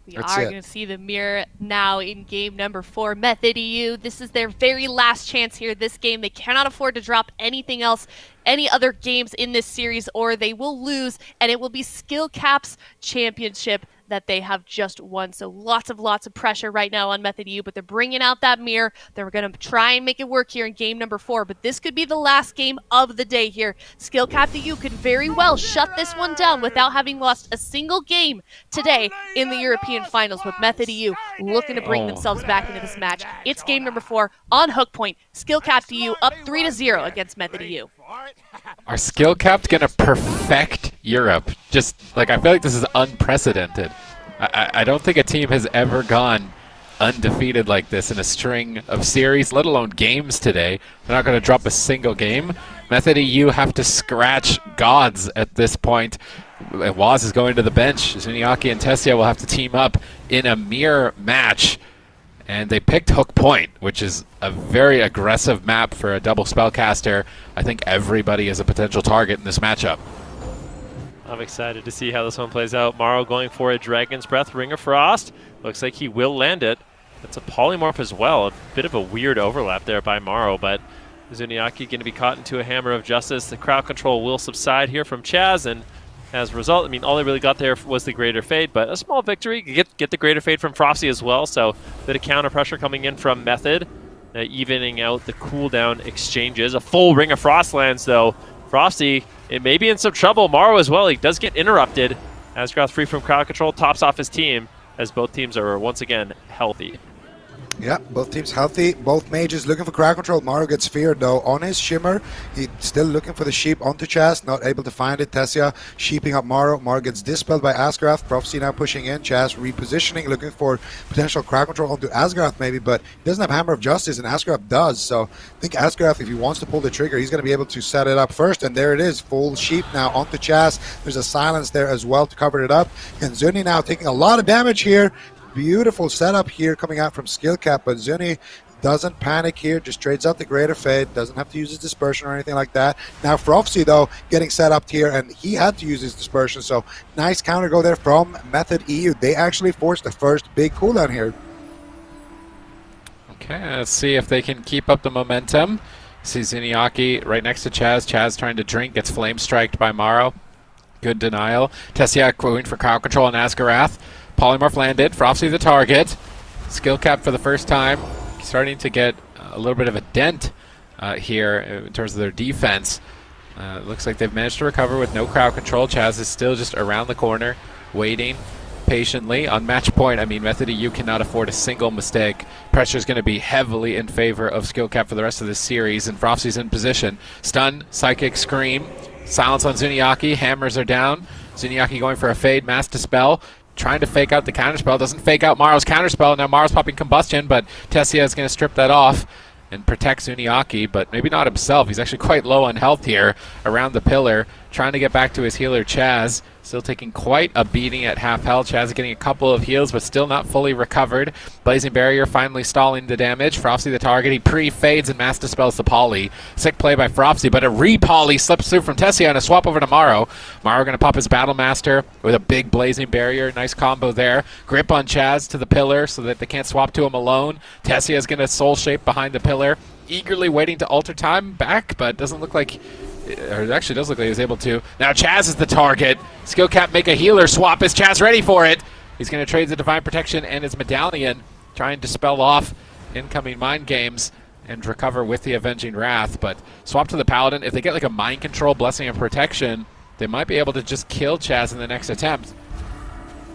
We are going to see the mirror now in game number 4. Method EU, this is their very last chance here this game. They cannot afford to drop anything else, any other games in this series, or they will lose, and it will be Skill Cap's championship that they have just won. So lots of pressure right now on Method EU, but they're bringing out that mirror. They're going to try and make it work here in game number 4, but this could be the last game of the day here. Skill Cap EU could very well shut this one down without having lost a single game today in the European Finals, with Method EU looking to bring themselves back into this match. It's game number 4 on Hook Point. Skill Cap EU up 3-0 against Method EU. Are Skill Capped gonna perfect Europe? Just like, I feel like this is unprecedented. I don't think a team has ever gone undefeated like this in a string of series, let alone games today. They're not going to drop a single game. Method EU have to scratch gods at this point. Waz is going to the bench. Zuniaki and Tessia will have to team up in a mirror match. And they picked Hook Point, which is a very aggressive map for a double spellcaster. I think everybody is a potential target in this matchup. I'm excited to see how this one plays out. Morrow going for a Dragon's Breath, Ring of Frost. Looks like he will land it. It's a polymorph as well. A bit of a weird overlap there by Morrow, but Zuniaki going to be caught into a Hammer of Justice. The crowd control will subside here from Chaz, and as a result, I mean, all they really got there was the Greater Fade, but a small victory. Get the Greater Fade from Frosty as well, so a bit of counter pressure coming in from Method, evening out the cooldown exchanges. A full Ring of Frost lands, though. Frosty, it may be in some trouble. Morrow as well, he does get interrupted. Asgrath free from crowd control, tops off his team, as both teams are once again healthy. Yeah, both teams healthy. Both mages looking for crowd control. Morrow gets feared, though, on his Shimmer. He's still looking for the sheep onto Chaz, not able to find it. Tessia sheeping up Morrow. Morrow gets dispelled by Asgrath. Prophecy now pushing in. Chaz repositioning, looking for potential crowd control onto Asgrath maybe, but he doesn't have Hammer of Justice, and Asgrath does. So I think Asgrath, if he wants to pull the trigger, he's going to be able to set it up first, and there it is. Full sheep now onto Chaz. There's a silence there as well to cover it up. And Zuni now taking a lot of damage here. Beautiful setup here coming out from Skill Cap, but Zuni doesn't panic here, just trades out the Greater Fade, doesn't have to use his Dispersion or anything like that. Now Frofsy, though, getting set up here, and he had to use his Dispersion, so nice counter go there from Method EU. They actually forced the first big cooldown here. Okay, let's see if they can keep up the momentum. See Zuniaki right next to Chaz. Chaz trying to drink, gets flame striked by Morrow. Good denial. Tessia going for crowd control on Asgarath. Polymorph landed. Frosty the target. Skill Cap for the first time. Starting to get a little bit of a dent here in terms of their defense. Looks like they've managed to recover with no crowd control. Chaz is still just around the corner, waiting patiently. On match point, I mean, Method EU cannot afford a single mistake. Pressure is going to be heavily in favor of Skill Cap for the rest of this series, and Frosty's in position. Stun, Psychic Scream, silence on Zuniaki. Hammers are down. Zuniaki going for a fade, Mass Dispel. Trying to fake out the counterspell, doesn't fake out Morrow's counterspell. Now Morrow's popping Combustion, but Tessia is going to strip that off and protect Zuniaki, but maybe not himself. He's actually quite low on health here around the pillar, trying to get back to his healer Chaz. Still taking quite a beating at half health. Chaz is getting a couple of heals, but still not fully recovered. Blazing Barrier finally stalling the damage. Frosty the target. He pre-fades and Mass Dispels the Poly. Sick play by Frosty, but a re-Poly slips through from Tessia and a swap over to Morrow. Morrow going to pop his Battle Master with a big Blazing Barrier. Nice combo there. Grip on Chaz to the pillar so that they can't swap to him alone. Tessia is going to Soul Shape behind the pillar. Eagerly waiting to alter time back, but doesn't look like... Or it actually does look like he was able to. Now Chaz is the target. Skill Cap make a healer swap. Is Chaz ready for it? He's going to trade the Divine Protection and his Medallion, trying to spell off incoming Mind Games and recover with the Avenging Wrath. But swap to the Paladin. If they get like a Mind Control, Blessing, and Protection, they might be able to just kill Chaz in the next attempt.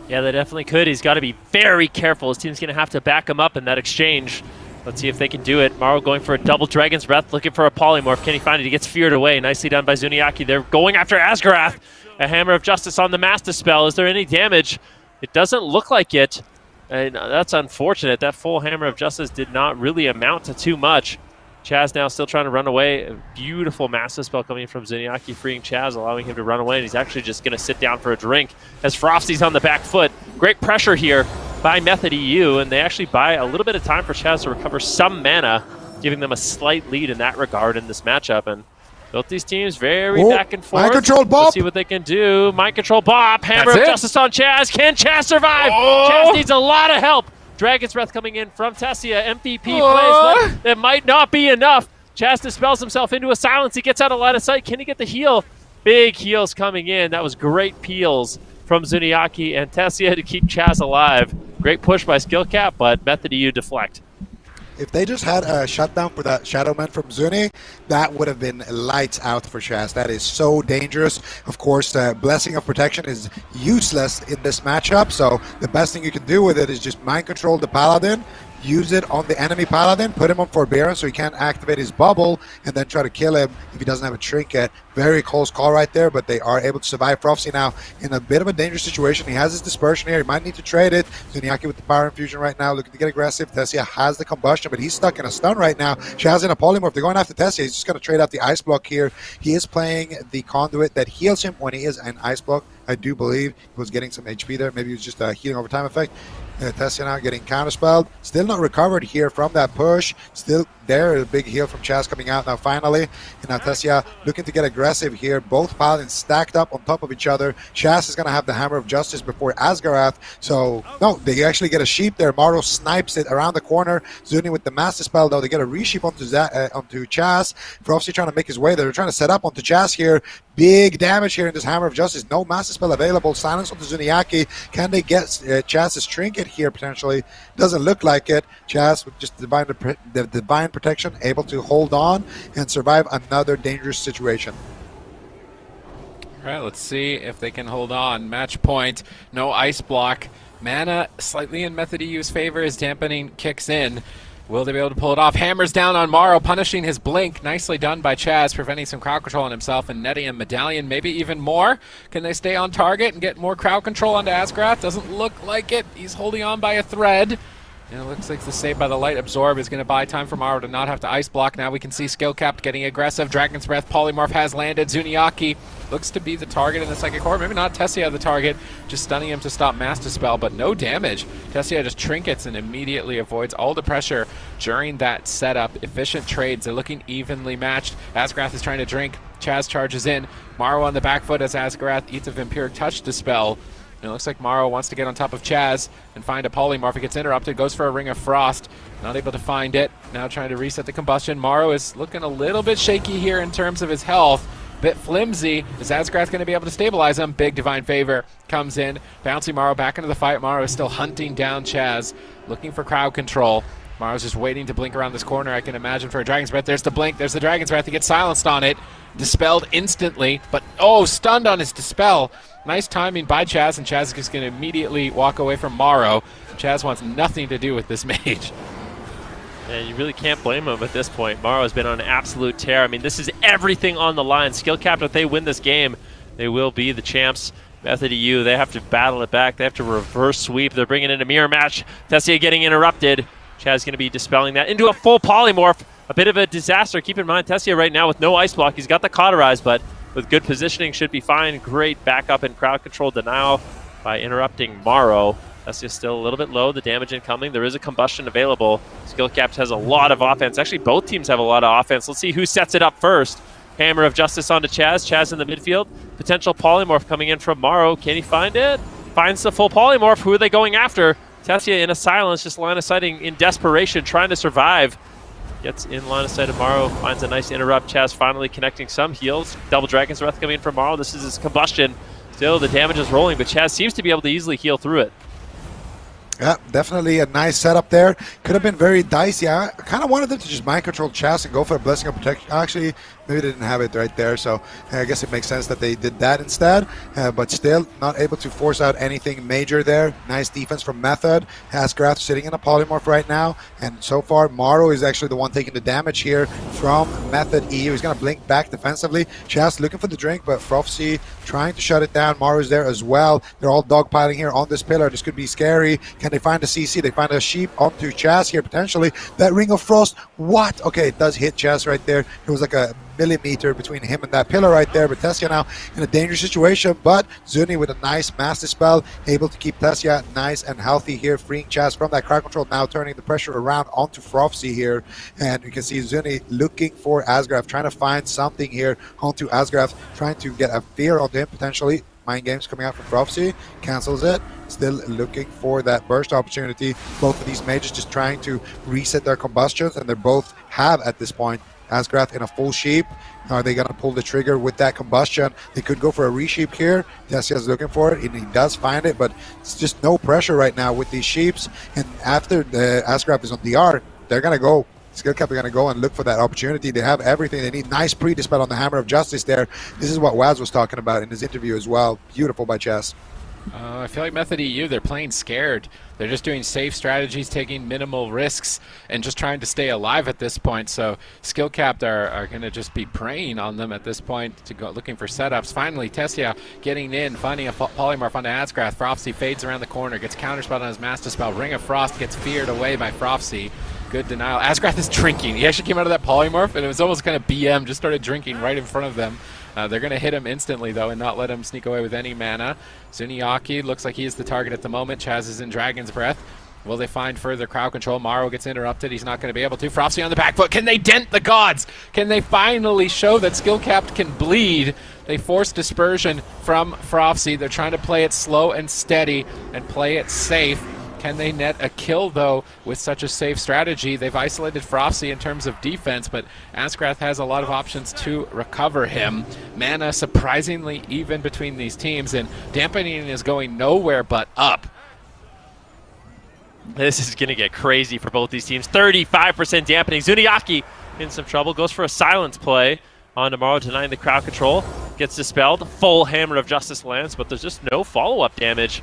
Yeah, they definitely could. He's got to be very careful. His team's going to have to back him up in that exchange. Let's see if they can do it. Maro going for a double Dragon's Breath, looking for a Polymorph. Can he find it? He gets feared away. Nicely done by Zuniaki. They're going after Asgarath. A Hammer of Justice on the Master Spell. Is there any damage? It doesn't look like it. And that's unfortunate. That full Hammer of Justice did not really amount to too much. Chaz now still trying to run away. A beautiful Master Spell coming from Zuniaki, freeing Chaz, allowing him to run away. And he's actually just going to sit down for a drink as Frofsty's on the back foot. Great pressure here by Method EU, and they actually buy a little bit of time for Chaz to recover some mana, giving them a slight lead in that regard in this matchup. And both these teams very back and forth. Mind control Bop. Let's see what they can do. Mind control Bop. Hammer of Justice on Chaz. Can Chaz survive? Chaz needs a lot of help. Dragon's Breath coming in from Tessia. MVP plays, but it might not be enough. Chaz dispels himself into a silence. He gets out of line of sight. Can he get the heal? Big heals coming in. That was great peels from Zuniaki and Tessia to keep Chaz alive. Great push by Skill Cap, but Method EU deflect. If they just had a shutdown for that Shadowman from Zuni, that would have been lights out for Chaz. That is so dangerous. Of course, Blessing of Protection is useless in this matchup, so the best thing you can do with it is just mind control the Paladin, use it on the enemy Paladin, put him on Forbearance so he can't activate his bubble, and then try to kill him if he doesn't have a trinket. Very close call right there, but they are able to survive. Frofsy now in a bit of a dangerous situation. He has his Dispersion here. He might need to trade it. Zuniaki with the Power Infusion right now, looking to get aggressive. Tessia has the Combustion, but he's stuck in a stun right now. Shaz in a Polymorph. They're going after Tessia. He's just going to trade out the Ice Block here. He is playing the Conduit that heals him when he is an Ice Block. I do believe he was getting some HP there. Maybe it was just a healing over time effect. Tessia now getting counterspelled. Still not recovered here from that push. Still there. A big heal from Chaz coming out now finally. And now Tessia looking to get aggressive here. Both Paladins stacked up on top of each other. Chaz is going to have the Hammer of Justice before Asgarath. So, no, they actually get a sheep there. Maro snipes it around the corner. Zuni with the Master Spell, though. They get a resheep onto Chaz. Frofsy trying to make his way there. They're trying to set up onto Chaz here. Big damage here in this Hammer of Justice. No Master Spell available. Silence onto Zuniaki. Can they get Chaz's trinket here potentially? Doesn't look like it. Chaz with just the Divine Protection able to hold on and survive another dangerous situation. All right, let's see if they can hold on. Match point. No Ice Block. Mana slightly in Method EU's favor as Dampening kicks in. Will they be able to pull it off? Hammers down on Maro, punishing his blink. Nicely done by Chaz, preventing some crowd control on himself and netting a Medallion, maybe even more. Can they stay on target and get more crowd control onto Asgarath? Doesn't look like it. He's holding on by a thread. And it looks like the save by the Light Absorb is going to buy time for Maro to not have to Ice Block. Now we can see Skill Capped getting aggressive. Dragon's Breath, Polymorph has landed. Zuniaki looks to be the target in the second core. Maybe not Tessia the target, just stunning him to stop Master Spell, but no damage. Tessia just trinkets and immediately avoids all the pressure during that setup. Efficient trades. They're looking evenly matched. Asgarath is trying to drink. Chaz charges in. Maro on the back foot as Asgarath eats a Vampiric Touch Dispel. And it looks like Maro wants to get on top of Chaz and find a Polymorph. He gets interrupted, goes for a Ring of Frost. Not able to find it. Now trying to reset the combustion. Maro is looking a little bit shaky here in terms of his health. Bit flimsy. Is Asgarath going to be able to stabilize him? Big Divine Favor comes in. Bouncing Maro back into the fight. Maro is still hunting down Chaz, looking for crowd control. Maro's just waiting to blink around this corner, I can imagine, for a Dragon's Breath. There's the blink. There's the Dragon's Breath. He gets silenced on it. Dispelled instantly, but stunned on his Dispel. Nice timing by Chaz, and Chaz is just going to immediately walk away from Maro. Chaz wants nothing to do with this mage. Yeah, you really can't blame him at this point. Maro's been on an absolute tear. I mean, this is everything on the line. Skill Capped, if they win this game, they will be the champs. Method EU, they have to battle it back. They have to reverse sweep. They're bringing in a mirror match. Tessia getting interrupted. Chaz going to be dispelling that into a full Polymorph. A bit of a disaster. Keep in mind, Tessia right now with no Ice Block. He's got the Cauterize, but with good positioning should be fine. Great backup and crowd control denial by interrupting Maro. Tessia's still a little bit low. The damage incoming. There is a combustion available. Skill Capped has a lot of offense. Actually, both teams have a lot of offense. Let's see who sets it up first. Hammer of Justice onto Chaz. Chaz in the midfield. Potential Polymorph coming in from Maro. Can he find it? Finds the full Polymorph. Who are they going after? Tessia in a silence, just line of sighting in desperation, trying to survive. Gets in line of sight of Maro, finds a nice interrupt. Chaz finally connecting some heals. Double Dragon's Breath coming in from Maro. This is his combustion. Still, the damage is rolling, but Chaz seems to be able to easily heal through it. Yeah, definitely a nice setup there. Could have been very dicey. I kind of wanted them to just mind control Chas and go for a Blessing of Protection. Actually, maybe they didn't have it right there, so I guess it makes sense that they did that instead. But still, not able to force out anything major there. Nice defense from Method. Asgrath sitting in a polymorph right now, and so far, Maro is actually the one taking the damage here from Method EU. He's going to blink back defensively. Chas looking for the drink, but Frofsy trying to shut it down. Maro's there as well. They're all dogpiling here on this pillar. This could be scary. Can they find a CC? They find a sheep onto Chas here potentially. That Ring of Frost. What? Okay, it does hit Chas right there. It was like a millimeter between him and that pillar right there. But Tessia now in a dangerous situation. But Zuni with a nice Master Spell, able to keep Tessia nice and healthy here, freeing Chas from that crowd control. Now turning the pressure around onto Frofsy here. And you can see Zuni looking for Asgrath, trying to find something here onto Asgrath, trying to get a fear onto him potentially. Mind games coming out from Frofsy, cancels it. Still looking for that burst opportunity. Both of these mages just trying to reset their combustions, and they both have at this point. Asgrath in a full sheep. Are they going to pull the trigger with that combustion? They could go for a resheep here. Tessia's looking for it, and he does find it, but it's just no pressure right now with these sheeps. And after the Asgrath is on DR, they're going to go. Skill Cap are going to go and look for that opportunity. They have everything. They need nice pre-dispel on the Hammer of Justice there. This is what Waz was talking about in his interview as well. Beautiful by Chess. I feel like Method EU, they're playing scared. They're just doing safe strategies, taking minimal risks, and just trying to stay alive at this point. So Skill Capped are going to just be preying on them at this point to go looking for setups. Finally, Tessia getting in, finding a polymorph onto Asgrath. Frofsy fades around the corner, gets counterspelled on his Master Spell. Ring of Frost gets feared away by Frofsy. Good denial. Asgrath is drinking. He actually came out of that polymorph, and it was almost kind of BM, just started drinking right in front of them. They're going to hit him instantly, though, and not let him sneak away with any mana. Zuniaki looks like he is the target at the moment. Chaz is in Dragon's Breath. Will they find further crowd control? Maro gets interrupted. He's not going to be able to. Frofsy on the back foot. Can they dent the gods? Can they finally show that Skill Capped can bleed? They force dispersion from Frofsy. They're trying to play it slow and steady and play it safe. Can they net a kill, though, with such a safe strategy? They've isolated Frofsy in terms of defense, but Asgrath has a lot of options to recover him. Mana surprisingly even between these teams, and dampening is going nowhere but up. This is going to get crazy for both these teams. 35% dampening. Zuniaki in some trouble. Goes for a silence play on tomorrow, denying the crowd control. Gets dispelled. Full Hammer of Justice lands, but there's just no follow-up damage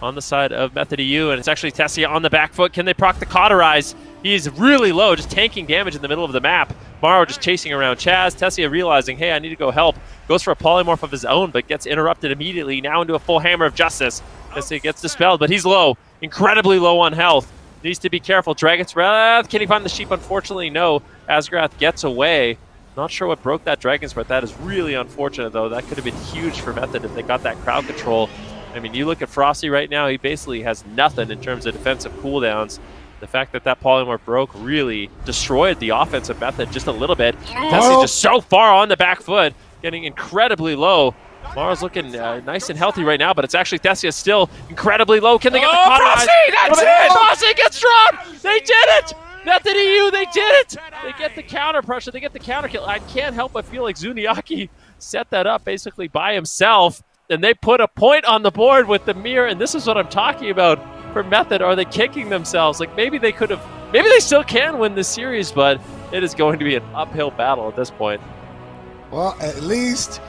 on the side of Method EU, and it's actually Tessia on the back foot. Can they proc the Cauterize? He's really low, just tanking damage in the middle of the map. Maro just chasing around Chaz. Tessia realizing, hey, I need to go help. Goes for a polymorph of his own, but gets interrupted immediately. Now into a full Hammer of Justice. Tessia gets dispelled, but he's low. Incredibly low on health. Needs to be careful. Dragon's Breath. Can he find the sheep? Unfortunately, no. Asgrath gets away. Not sure what broke that Dragon's Breath. That is really unfortunate, though. That could have been huge for Method if they got that crowd control. I mean, you look at Frosty right now, he basically has nothing in terms of defensive cooldowns. The fact that that polymorph broke really destroyed the offensive Method just a little bit. Tessie just so far on the back foot, getting incredibly low. Mara's looking nice and healthy right now, but it's actually Tessia still incredibly low. Can they get the Frosty? That's it! Frosty gets dropped! They did it! Method EU, they did it! They get the counter pressure, they get the counter kill. I can't help but feel like Zuniaki set that up basically by himself. And they put a point on the board with the mirror, and this is what I'm talking about for Method. Are they kicking themselves? Like, maybe they could have, maybe they still can win this series, but it is going to be an uphill battle at this point. Well, at least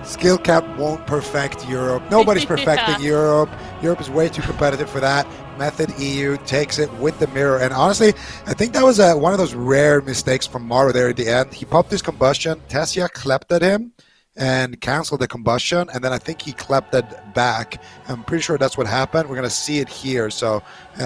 Skill Cap won't perfect Europe. Nobody's perfecting Europe. Europe is way too competitive for that. Method EU takes it with the mirror, and honestly, I think that was one of those rare mistakes from Maro there at the end. He popped his combustion, Tessia clept at him, and canceled the combustion, and then I think he clapped that back. I'm pretty sure that's what happened. We're going to see it here. So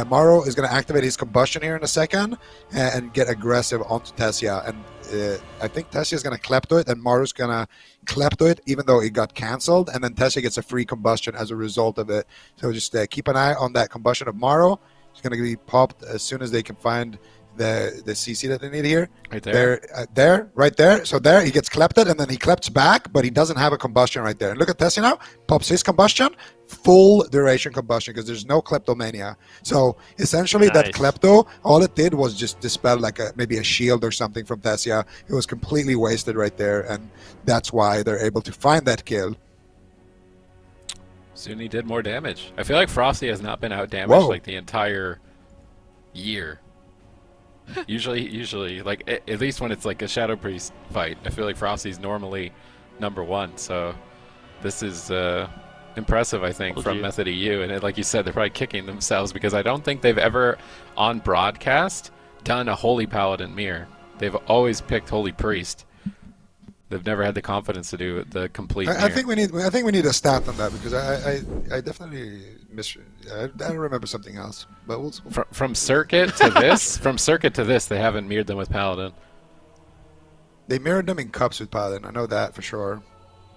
Maro is going to activate his combustion here in a second and get aggressive onto Tessia. And I think Tessia is going to klepto it, and Maro's going to klepto it, even though it got canceled, and then Tessia gets a free combustion as a result of it. So just keep an eye on that combustion of Maro. It's going to be popped as soon as they can find the CC that they need here. Right there. Right there. So there, he gets klepted, and then he klepts back, but he doesn't have a combustion right there. And look at Tessia now. Pops his combustion. Full duration combustion, because there's no kleptomania. So essentially that klepto, all it did was just dispel like maybe a shield or something from Tessia. It was completely wasted right there, and that's why they're able to find that kill. Zuni did more damage. I feel like Frosty has not been out damaged Whoa. like the entire year. usually, like at least when it's like a Shadow Priest fight, I feel like Frosty's normally #1. So this is impressive, I think, from Method EU. And like you said, they're probably kicking themselves because I don't think they've ever on broadcast done a Holy Paladin mirror. They've always picked Holy Priest. They've never had the confidence to do the complete mirror. I think we need a stat on that because I definitely I remember something else. But we'll from Circuit to this, they haven't mirrored them with Paladin. They mirrored them in cups with Paladin. I know that for sure.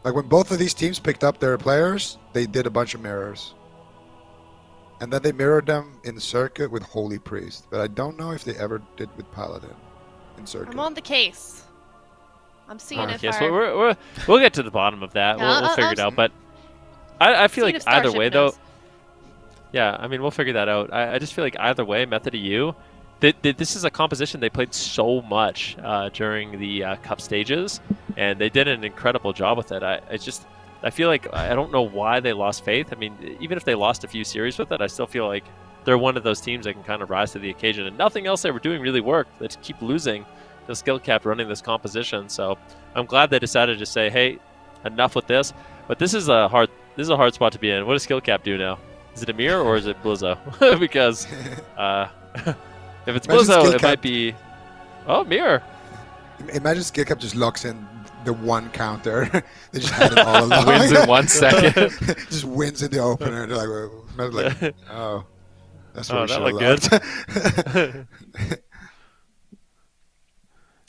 Like when both of these teams picked up their players, they did a bunch of mirrors. And then they mirrored them in Circuit with Holy Priest. But I don't know if they ever did with Paladin in Circuit. I'm on the case. I'm seeing it. Yes, we'll get to the bottom of that. Yeah, We'll figure it out. But I feel like either way, though. knows. Yeah, I mean, we'll figure that out. I just feel like either way, Method EU, this is a composition they played so much during the cup stages, and they did an incredible job with it. I feel like I don't know why they lost faith. I mean, even if they lost a few series with it, I still feel like they're one of those teams that can kind of rise to the occasion, and nothing else they were doing really worked. They just keep losing. The skill cap running this composition, so I'm glad they decided to say, "Hey, enough with this." But this is a hard spot to be in. What does skill cap do now? Is it Amir or is it Blizzo? Because if it's Blizzo, it might be Amir. Imagine skill cap just locks in the one counter. They just had it all along. Wins in 1 second. Just wins in the opener. They're like, oh, that's what we that should looked good.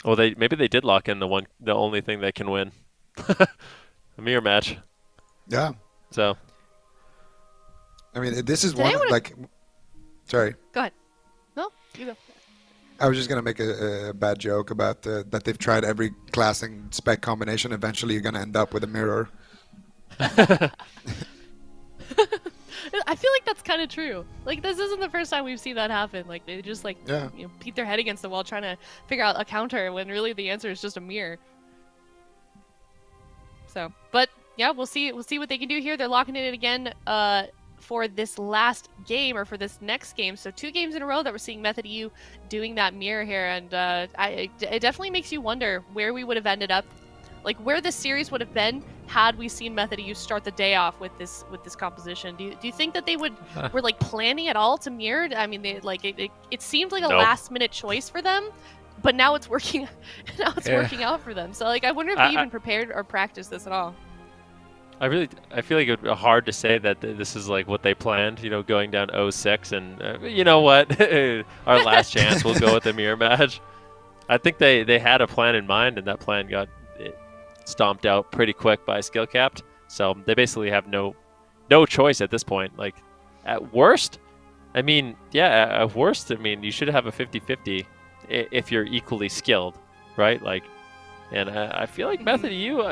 Well, maybe they did lock in the only thing they can win, a mirror match. Yeah. So, I mean, this is Sorry. Go ahead. No, you go. I was just gonna make a bad joke about that they've tried every class and spec combination. Eventually, you're gonna end up with a mirror. I feel like that's kind of true. Like, this isn't the first time we've seen that happen. Like, they just beat their head against the wall trying to figure out a counter when really the answer is just a mirror. So, but yeah, we'll see what they can do here. They're locking it in again for this last game, or for this next game. So 2 games in a row that we're seeing Method EU doing that mirror here, and it definitely makes you wonder where we would have ended up. Like, where this series would have been had we seen Method EU start the day off with this composition. Do you think that they were like planning at all to mirror? I mean, it seemed like a last minute choice for them, but now it's working. Working out for them. So like, I wonder if they even prepared or practiced this at all. I feel like it would be hard to say that this is like what they planned. You know, going down 0-6, and you know what, our last chance, we'll go with the mirror match. I think they had a plan in mind, and that plan got stomped out pretty quick by skill capped, so they basically have no choice at this point. Like, at worst, I mean, you should have a 50-50 if you're equally skilled, right? Like, and I feel like Method EU,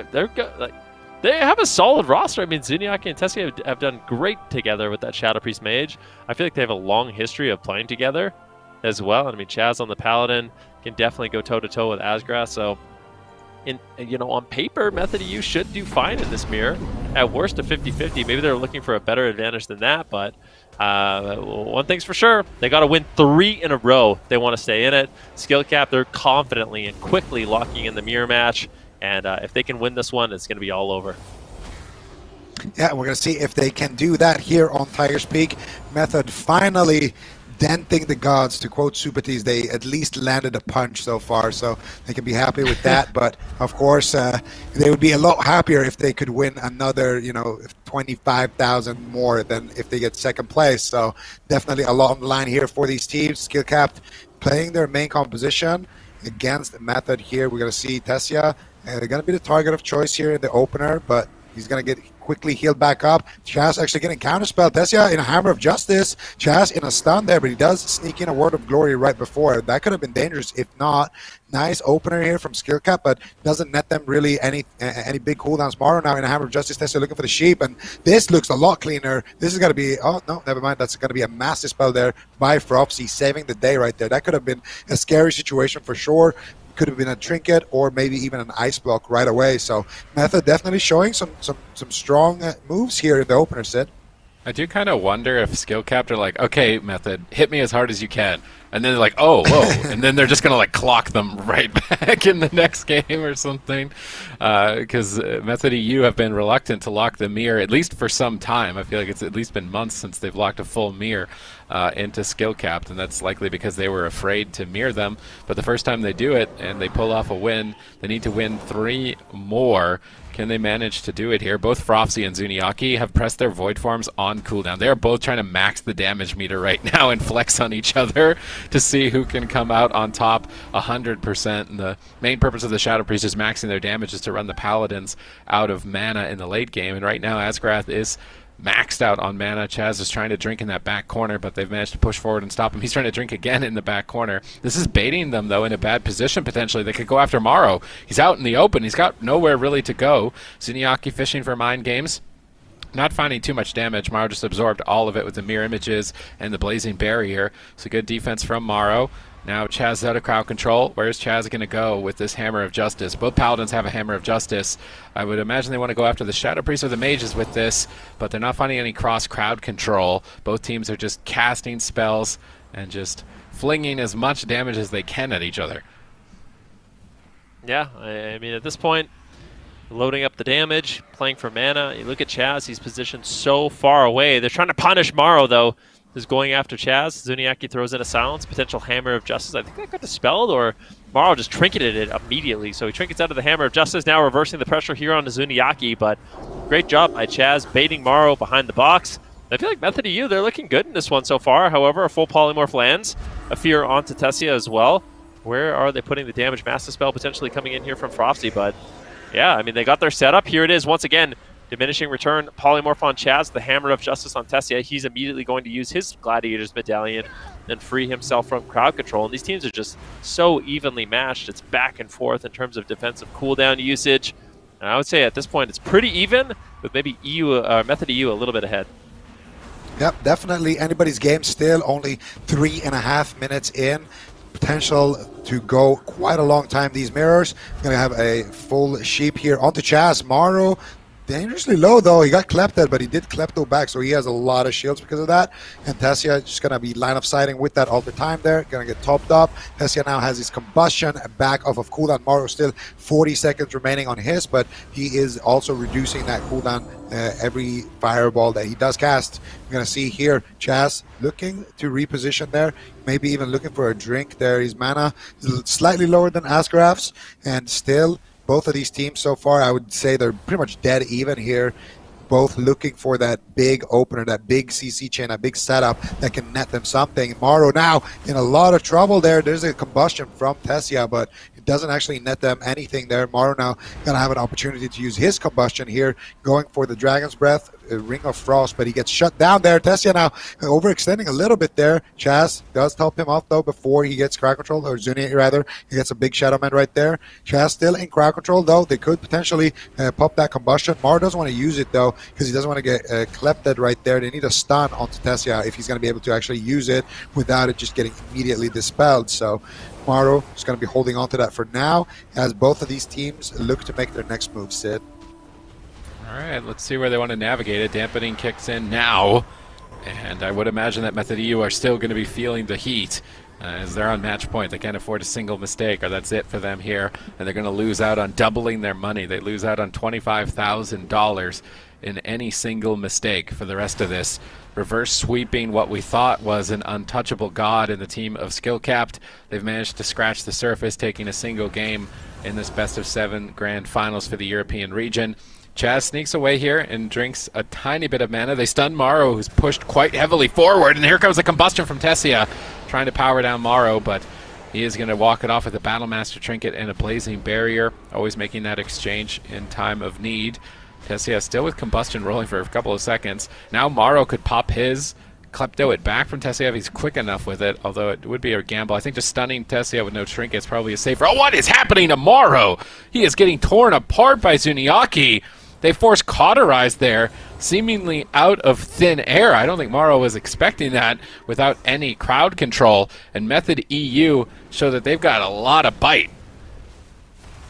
they have a solid roster. I mean, Zuniaki and Tessia have done great together with that Shadow Priest Mage. I feel like they have a long history of playing together as well. I mean, Chaz on the Paladin can definitely go toe-to-toe with Asgrath, so on paper, Method EU should do fine in this mirror. At worst, a 50-50. Maybe they're looking for a better advantage than that, but one thing's for sure, they got to win 3 in a row. They want to stay in it. Skill cap, they're confidently and quickly locking in the mirror match, and if they can win this one, it's going to be all over. Yeah, we're going to see if they can do that here on Tiger's Peak. Method finally denting the gods, to quote Supatis. They at least landed a punch so far, so they can be happy with that. But of course, they would be a lot happier if they could win another, 25,000 more than if they get second place. So definitely a lot on the line here for these teams. Skill capped playing their main composition against Method here. We're going to see Tessia. They're going to be the target of choice here in the opener, but he's going to get quickly healed back up. Chaz actually getting counterspell. Tessia in a Hammer of Justice. Chaz in a stun there, but he does sneak in a Word of Glory right before. That could have been dangerous if not. Nice opener here from Skill Cap, but doesn't net them really any big cooldowns. Maro now in a Hammer of Justice. Tessia looking for the sheep, and this looks a lot cleaner. This is going to be, oh no, never mind. That's going to be a massive spell there by Fropsy, saving the day right there. That could have been a scary situation for sure. could have been a trinket or maybe even an ice block right away. So Method definitely showing some strong moves here in the opener, Sid. I do kind of wonder if skill capped are like, okay, Method, hit me as hard as you can. And then they're like, oh, whoa. And then they're just going to like clock them right back in the next game or something. Because Method EU have been reluctant to lock the mirror, at least for some time. I feel like it's at least been months since they've locked a full mirror into skill capped. And that's likely because they were afraid to mirror them. But the first time they do it and they pull off a win, they need to win 3 more. Can they manage to do it here? Both Frofsy and Zuniaki have pressed their Void Forms on cooldown. They are both trying to max the damage meter right now and flex on each other to see who can come out on top 100%. And the main purpose of the Shadow Priest is maxing their damage is to run the Paladins out of mana in the late game. And right now, Asgrath is maxed out on mana. Chaz is trying to drink in that back corner, but they've managed to push forward and stop him. He's trying to drink again in the back corner. This is baiting them, though, in a bad position, potentially. They could go after Morrow. He's out in the open. He's got nowhere really to go. Zuniaki fishing for mind games. Not finding too much damage. Morrow just absorbed all of it with the mirror images and the blazing barrier. So good defense from Morrow. Now Chaz is out of crowd control. Where's Chaz going to go with this Hammer of Justice? Both Paladins have a Hammer of Justice. I would imagine they want to go after the Shadow Priest or the Mages with this, but they're not finding any cross crowd control. Both teams are just casting spells and just flinging as much damage as they can at each other. Yeah, I mean, at this point, loading up the damage, playing for mana. You look at Chaz, he's positioned so far away. They're trying to punish Morrow, though. Is going after Chaz. Zuniaki throws in a silence, potential Hammer of Justice. I think that got dispelled, or Morrow just trinketed it immediately. So he trinkets out of the Hammer of Justice, now reversing the pressure here on Zuniaki, but great job by Chaz, baiting Morrow behind the box. I feel like Method EU, they're looking good in this one so far. However, a full Polymorph lands, a Fear onto Tessia as well. Where are they putting the damage? Master Spell potentially coming in here from Frofsy, but yeah, I mean, they got their setup. Here it is once again. Diminishing return, Polymorph on Chaz, the Hammer of Justice on Tessia. He's immediately going to use his Gladiator's Medallion and free himself from crowd control. And these teams are just so evenly matched. It's back and forth in terms of defensive cooldown usage. And I would say at this point it's pretty even, with maybe Method EU a little bit ahead. Yep, definitely anybody's game still. Only 3.5 minutes in. Potential to go quite a long time. These mirrors going to have a full sheep here onto Chaz. Morrow dangerously low, though. He got Klepted, but he did Klepto back, so he has a lot of shields because of that. And Tessia just going to be line of sighting with that all the time there. Going to get topped up. Tessia now has his combustion back off of cooldown. Morrow still 40 seconds remaining on his, but he is also reducing that cooldown every fireball that he does cast. We're going to see here Chaz looking to reposition there. Maybe even looking for a drink there. His mana is slightly lower than Asgraph's, and still both of these teams so far, I would say they're pretty much dead even here. Both looking for that big opener, that big CC chain, that big setup that can net them something. Morrow now in a lot of trouble there. There's a combustion from Tessia, but it doesn't actually net them anything there. Morrow now going to have an opportunity to use his combustion here, going for the Dragon's Breath, Ring of Frost, but he gets shut down there. Tessia now overextending a little bit there. Chaz does top him off, though, before he gets crowd control, or Zuni rather. He gets a big Shadow Man right there. Chaz still in crowd control, though. They could potentially pop that combustion. Morrow doesn't want to use it, though, because he doesn't want to get Klepted right there. They need a stun onto Tessia if he's going to be able to actually use it without it just getting immediately dispelled. So Morrow is going to be holding on to that for now, as both of these teams look to make their next move, Sid. All right, let's see where they want to navigate it. Dampening kicks in now, and I would imagine that Method EU are still going to be feeling the heat as they're on match point. They can't afford a single mistake, or that's it for them here, and they're going to lose out on doubling their money. They lose out on $25,000 in any single mistake for the rest of this. Reverse sweeping what we thought was an untouchable god in the team of Skill Capped. They've managed to scratch the surface, taking a single game in this best of 7 grand finals for the European region. Chaz sneaks away here and drinks a tiny bit of mana. They stun Morrow, who's pushed quite heavily forward, and here comes the combustion from Tessia, trying to power down Morrow, but he is going to walk it off with a Battlemaster Trinket and a Blazing Barrier, always making that exchange in time of need. Tessia still with combustion rolling for a couple of seconds. Now Morrow could pop his, Klepto it back from Tessia if he's quick enough with it, although it would be a gamble. I think just stunning Tessia with no trinket is probably a safer. Oh, what is happening to Morrow? He is getting torn apart by Zuniaki. They force cauterized there, seemingly out of thin air. I don't think Morrow was expecting that without any crowd control. And Method EU show that they've got a lot of bite.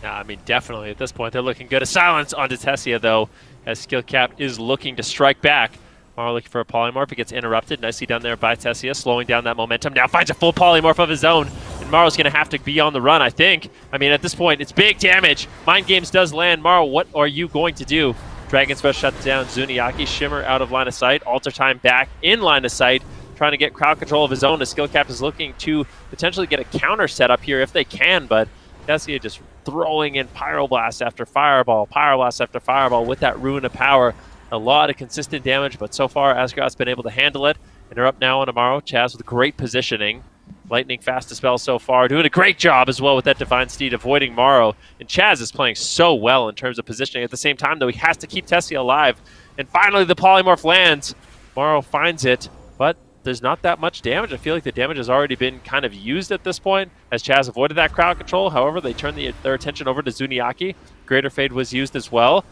Yeah, I mean, definitely at this point, they're looking good. A silence onto Tessia, though, as Skill Cap is looking to strike back. Maro looking for a polymorph. It gets interrupted. Nicely done there by Tessia, slowing down that momentum. Now finds a full polymorph of his own, and Maro's going to have to be on the run, I think. I mean, at this point, it's big damage. Mind Games does land. Maro, what are you going to do? Dragon's Breath shuts down Zuniaki. Shimmer out of line of sight. Alter Time back in line of sight, trying to get crowd control of his own. The Skill Cap is looking to potentially get a counter set up here if they can, but Tessia just throwing in Pyroblast after Fireball, Pyroblast after Fireball with that Ruin of Power. A lot of consistent damage, but so far Asgaroth's been able to handle it. And they're up now on Maro. Chaz with great positioning. Lightning fast dispel so far. Doing a great job as well with that Divine Steed, avoiding Maro. And Chaz is playing so well in terms of positioning. At the same time, though, he has to keep Tessia alive. And finally, the polymorph lands. Maro finds it, but there's not that much damage. I feel like the damage has already been kind of used at this point, as Chaz avoided that crowd control. However, they turn their attention over to Zuniaki. Greater Fade was used as well.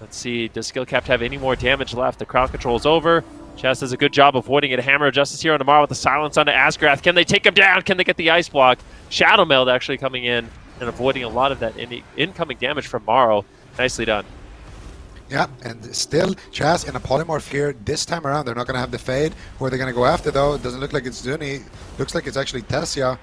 Let's see, does Skill Cap have any more damage left? The crowd control is over. Chaz does a good job avoiding it. Hammer of Justice here on tomorrow with the silence onto Asgrath. Can they take him down? Can they get the ice block? Shadow Meld actually coming in and avoiding a lot of that incoming damage from Maro. Nicely done. Yeah, and still Chaz in a polymorph here. This time around, they're not going to have the fade. Who are they going to go after, though? It doesn't look like it's Zuni. Looks like it's actually Tessia.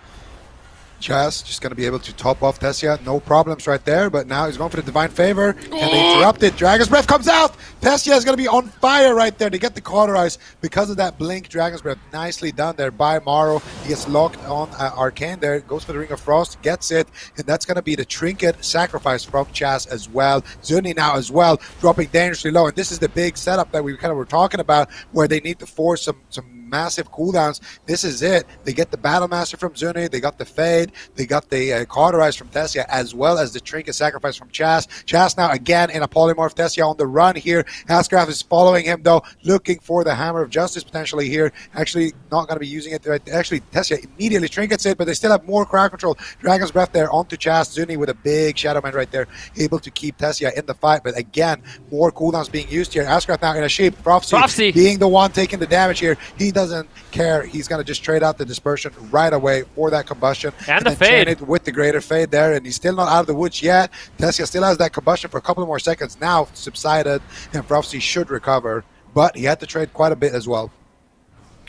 Chaz just going to be able to top off Tessia. No problems right there, but now he's going for the Divine Favor. And they interrupt it. Dragon's Breath comes out. Tessia is going to be on fire right there. They get the Cauterize because of that blink. Dragon's Breath nicely done there by Maro. He gets locked on Arcane there. Goes for the Ring of Frost. Gets it. And that's going to be the Trinket sacrifice from Chaz as well. Zuni now as well, dropping dangerously low. And this is the big setup that we kind of were talking about, where they need to force some massive cooldowns. This is it. They get the Battle Master from Zuni. They got the Fade. They got the Cauterize from Tessia, as well as the Trinket Sacrifice from Chaz. Chaz now again in a polymorph. Tessia on the run here. Asgrath is following him, though, looking for the Hammer of Justice potentially here. Actually not going to be using it. Actually, Tessia immediately trinkets it, but they still have more crowd control. Dragon's Breath there onto Chaz. Zuni with a big Shadow Man right there, able to keep Tessia in the fight. But again, more cooldowns being used here. Asgrath now in a sheep. Prophecy being the one taking the damage here. He doesn't care. He's going to just trade out the dispersion right away for that combustion. And the fade. It with the greater fade there, and he's still not out of the woods yet. Tessia still has that combustion for a couple more seconds. Now subsided, and Prophecy should recover, but he had to trade quite a bit as well.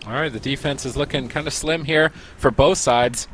All right, the defense is looking kind of slim here for both sides.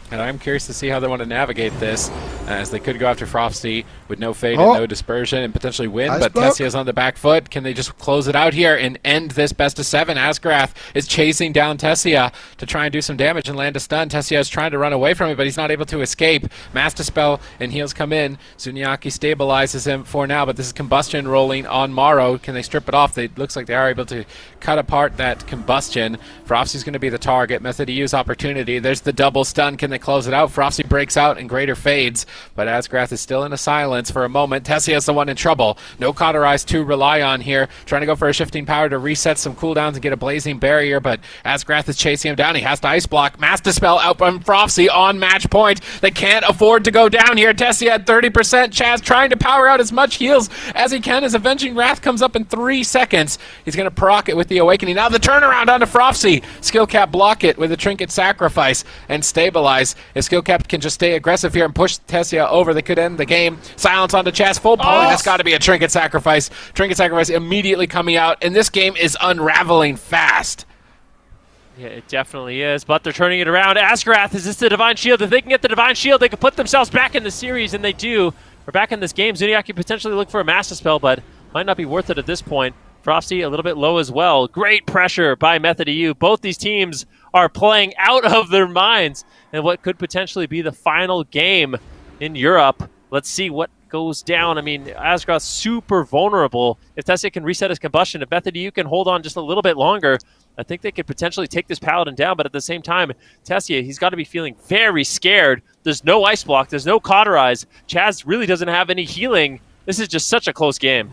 And I'm curious to see how they want to navigate this, as they could go after Frosty with no fade and no dispersion and potentially win, but Tessia's on the back foot. Can they just close it out here and end this best of 7? Asgrath is chasing down Tessia to try and do some damage and land a stun. Tessia is trying to run away from it, but he's not able to escape. Master Spell and heals come in. Zuniaki stabilizes him for now, but this is combustion rolling on Maro. Can they strip it off? It looks like they are able to cut apart that combustion. Frosty's going to be the target. Method to use opportunity. There's the double stun. Can they close it out? Frosty breaks out and greater fades, but Asgrath is still in a silence for a moment. Tessia is the one in trouble. No Cauterize to rely on here. Trying to go for a shifting power to reset some cooldowns and get a blazing barrier, but Asgrath is chasing him down. He has to ice block. Master Spell out from Frosty on match point. They can't afford to go down here. Tessia at 30%. Chaz trying to power out as much heals as he can as Avenging Wrath comes up in 3 seconds. He's going to proc it with the Awakening. Now the turnaround onto Frosty. Skill Cap block it with a Trinket Sacrifice and stabilize. If Skill Cap can just stay aggressive here and push Tessia over, they could end the game. Silence onto Chaz. Full poly. That's got to be a Trinket Sacrifice. Trinket Sacrifice immediately coming out, and this game is unraveling fast. Yeah, it definitely is, but they're turning it around. Asgrath, is this the Divine Shield? If they can get the Divine Shield, they can put themselves back in the series, and they do. We're back in this game. Zuniaki potentially look for a Master Spell, but might not be worth it at this point. Frosty a little bit low as well. Great pressure by Method EU. Both these teams are playing out of their minds in what could potentially be the final game in Europe. Let's see what goes down. I mean, Asgrath's super vulnerable. If Tessia can reset his combustion, if Method EU can hold on just a little bit longer, I think they could potentially take this Paladin down, but at the same time, Tessia, he's got to be feeling very scared. There's no ice block. There's no Cauterize. Chaz really doesn't have any healing. This is just such a close game.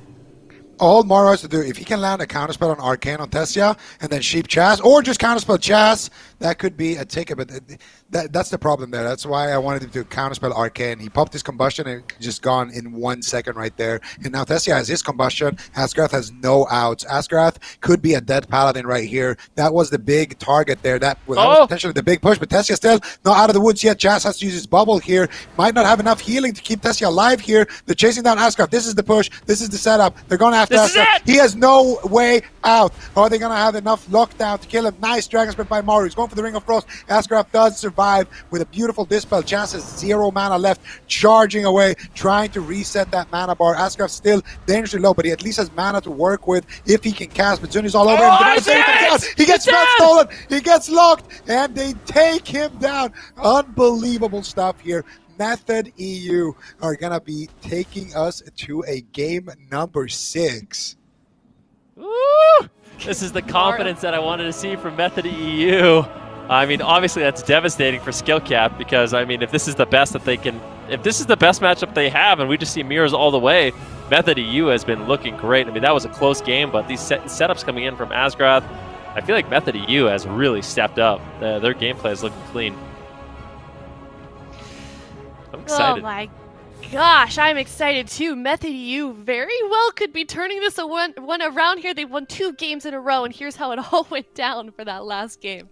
all Maro has to do, if he can land a counterspell on Arcane on Tessia and then Sheep Chaz, or just counterspell Chaz, that could be a ticket. But that's the problem there. That's why I wanted him to counterspell Arcane. He popped his combustion and just gone in 1 second right there. And now Tessia has his combustion. Asgrath has no outs. Asgrath could be a dead paladin right here. That was the big target there. That was potentially the big push. But Tessia still not out of the woods yet. Chaz has to use his bubble here. Might not have enough healing to keep Tessia alive here. They're chasing down Asgrath. This is the push. This is the setup. They're going after Asgrath. He has no way out. Are they going to have enough lockdown to kill him? Nice Dragon Sprint by Maru. He's going for the Ring of Frost. Asgrath does survive with a beautiful Dispel. Chaz has 0 mana left, charging away, trying to reset that mana bar. Asgrath still dangerously low, but he at least has mana to work with if he can cast. But Zuni's all over him. He gets spell stolen. He gets locked, and they take him down. Unbelievable stuff here. Method EU are going to be taking us to a game number 6. Woo! This is the confidence that I wanted to see from Method EU. I mean, obviously that's devastating for skill cap because, I mean, if this is the best that they can, if this is the best matchup they have and we just see mirrors all the way, Method EU has been looking great. I mean, that was a close game, but these setups coming in from Asgrath, I feel like Method EU has really stepped up. Their gameplay is looking clean. I'm excited. Oh my gosh, I'm excited too. Method EU very well could be turning this one around here. They won 2 games in a row, and here's how it all went down for that last game.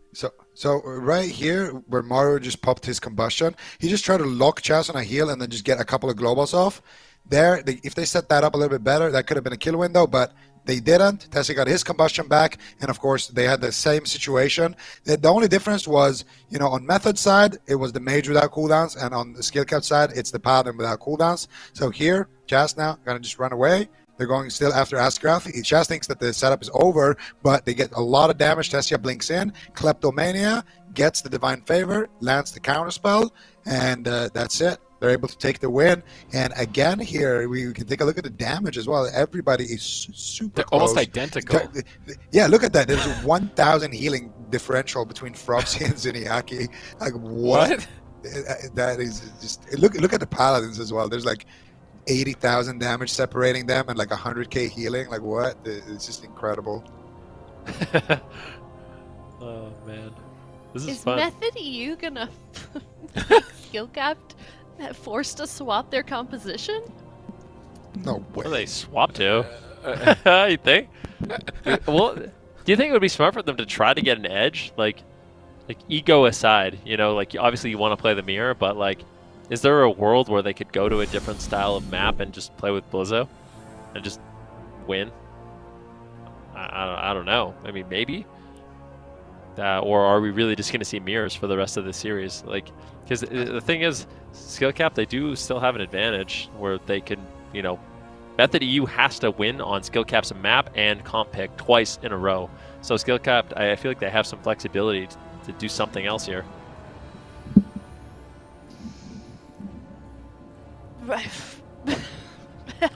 So right here, where Mario just popped his combustion, he just tried to lock Chaz on a heal and then just get a couple of globals off. There, if they set that up a little bit better, that could have been a kill window, but they didn't. Tessie got his combustion back, and of course, they had the same situation. The only difference was, you know, on Method side, it was the mage without cooldowns, and on the skill cap side, it's the paladin without cooldowns. So here, Chaz now gonna just run away. They're going still after Asgrath. Chaz thinks that the setup is over, but they get a lot of damage. Tessia blinks in. Kleptomania gets the Divine Favor, lands the counterspell, and that's it. They're able to take the win. And again here, we can take a look at the damage as well. Everybody is super close. Almost identical. Yeah, look at that. There's a 1,000 healing differential between Frosty and Zuniaki. Like, what? That is just... Look at the Paladins as well. There's like 80,000 damage separating them and like 100k healing. Like, what? It's just incredible. Oh, man. This is fun. Is Method EU gonna skill capped forced to swap their composition? No way. What do they swap to? You think? Well, do you think it would be smart for them to try to get an edge? Like ego aside, you know, like obviously you want to play the mirror, but like, is there a world where they could go to a different style of map and just play with Blizzo and just win? I don't know. I mean, maybe. Or are we really just going to see mirrors for the rest of the series? Like, because the thing is, skill cap, they do still have an advantage where they can, you know, Method EU has to win on skill cap's map and comp pick twice in a row. So skill cap, I feel like they have some flexibility to do something else here. Right.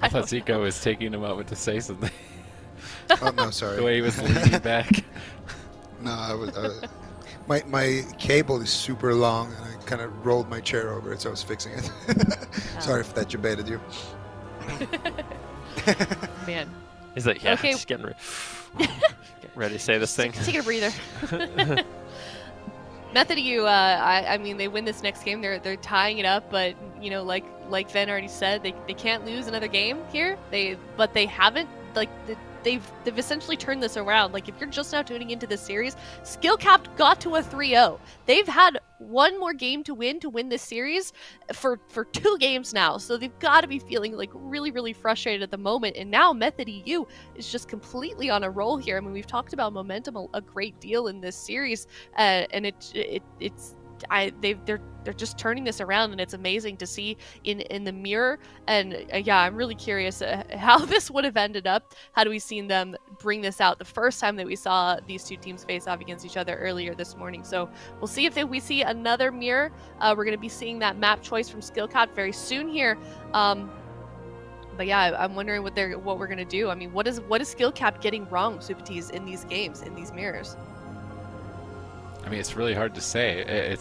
I thought Zico was taking a moment to say something. Oh, no, sorry. The way he was leaning back. No, I was... My cable is super long, and I kind of rolled my chair over it, so I was fixing it. Sorry if that debated you. Man. He's like, yeah, Okay. just getting ready to say this thing. Take a breather. Method EU, I mean, they win this next game. They're tying it up, but you know, like Ven already said, they can't lose another game here. But they haven't. Like they've essentially turned this around. Like if you're just now tuning into this series, Skill Cap got to a 3-0. They've had one more game to win this series for 2 games now. So they've got to be feeling like really frustrated at the moment. And now Method EU is just completely on a roll here. I mean, we've talked about momentum a great deal in this series, and they're just turning this around, and it's amazing to see in the mirror. And yeah, I'm really curious how this would have ended up had we seen them bring this out the first time that we saw these 2 teams face off against each other earlier this morning. So we'll see if we see another mirror. We're going to be seeing that map choice from Skillcat very soon here. But yeah, I'm wondering what we're going to do. I mean, what is Skillcat getting wrong, Supatis, in these games, in these mirrors? I mean, it's really hard to say.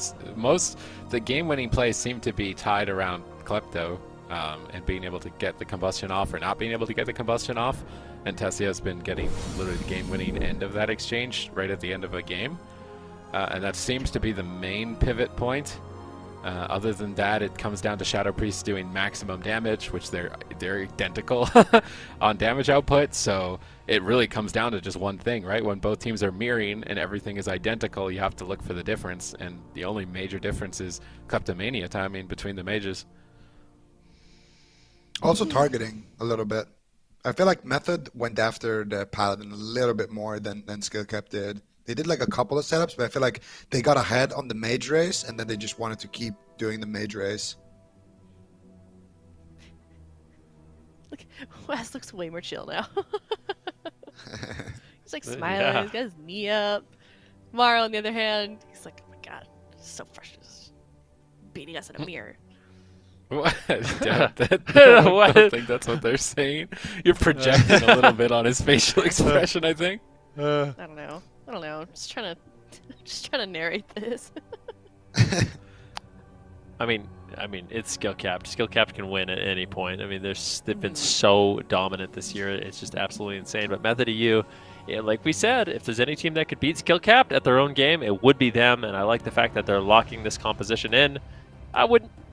The game-winning plays seem to be tied around Klepto and being able to get the combustion off or not being able to get the combustion off. and Tessia has been getting literally the game-winning end of that exchange right at the end of a game. And that seems to be the main pivot point. Other than that, it comes down to Shadow Priest doing maximum damage, which they're identical on damage output. So it really comes down to just one thing, right? When both teams are mirroring and everything is identical, you have to look for the difference. And the only major difference is kleptomania timing between the mages. Also targeting a little bit. I feel like Method went after the Paladin a little bit more than Skillcap did. They did like a couple of setups, but I feel like they got ahead on the mage race, and then they just wanted to keep doing the mage race. Look, Wes looks way more chill now. He's like smiling, he's got his knee up. Maro, on the other hand, he's like, oh my god, so fresh, just beating us in a mirror. What? I don't think that's what they're saying. You're projecting a little bit on his facial expression, I think. I don't know. I'm just trying to narrate this. I mean, it's skill capped. Skill capped can win at any point. I mean, they've been so dominant this year. It's just absolutely insane. But Method EU, yeah, like we said, if there's any team that could beat skill capped at their own game, it would be them. And I like the fact that they're locking this composition in.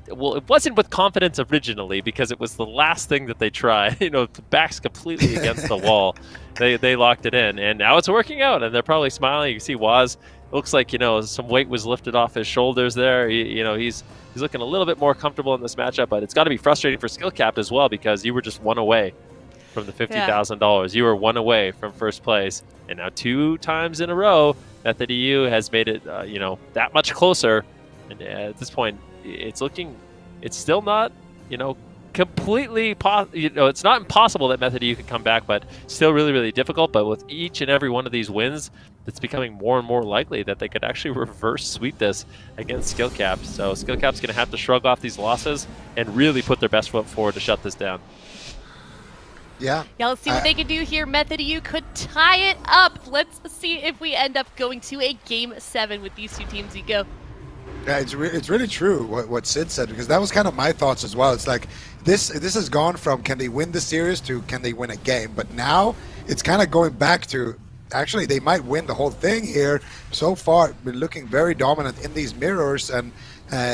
Well, it wasn't with confidence originally because it was the last thing that they tried. The back's completely against the wall. They locked it in, and now it's working out, and they're probably smiling. You can see Waz. It looks like some weight was lifted off his shoulders there. He's looking a little bit more comfortable in this matchup, but it's got to be frustrating for Skill Capped as well because you were just one away from the $50,000. You were one away from first place, and now 2 times in a row, Method EU has made it that much closer. And at this point, it's still not completely it's not impossible that Method EU can come back, but still really, really difficult. But with each and every one of these wins, it's becoming more and more likely that they could actually reverse sweep this against Skill Cap. So Skill Cap's going to have to shrug off these losses and really put their best foot forward to shut this down. Yeah, let's see what they can do here. Method EU could tie it up. Let's see if we end up going to a Game 7 with these two teams. You go. Yeah, it's really true what Sid said, because that was kind of my thoughts as well. It's like this has gone from can they win the series to can they win a game, but now it's kind of going back to actually they might win the whole thing here. So far, been looking very dominant in these mirrors, and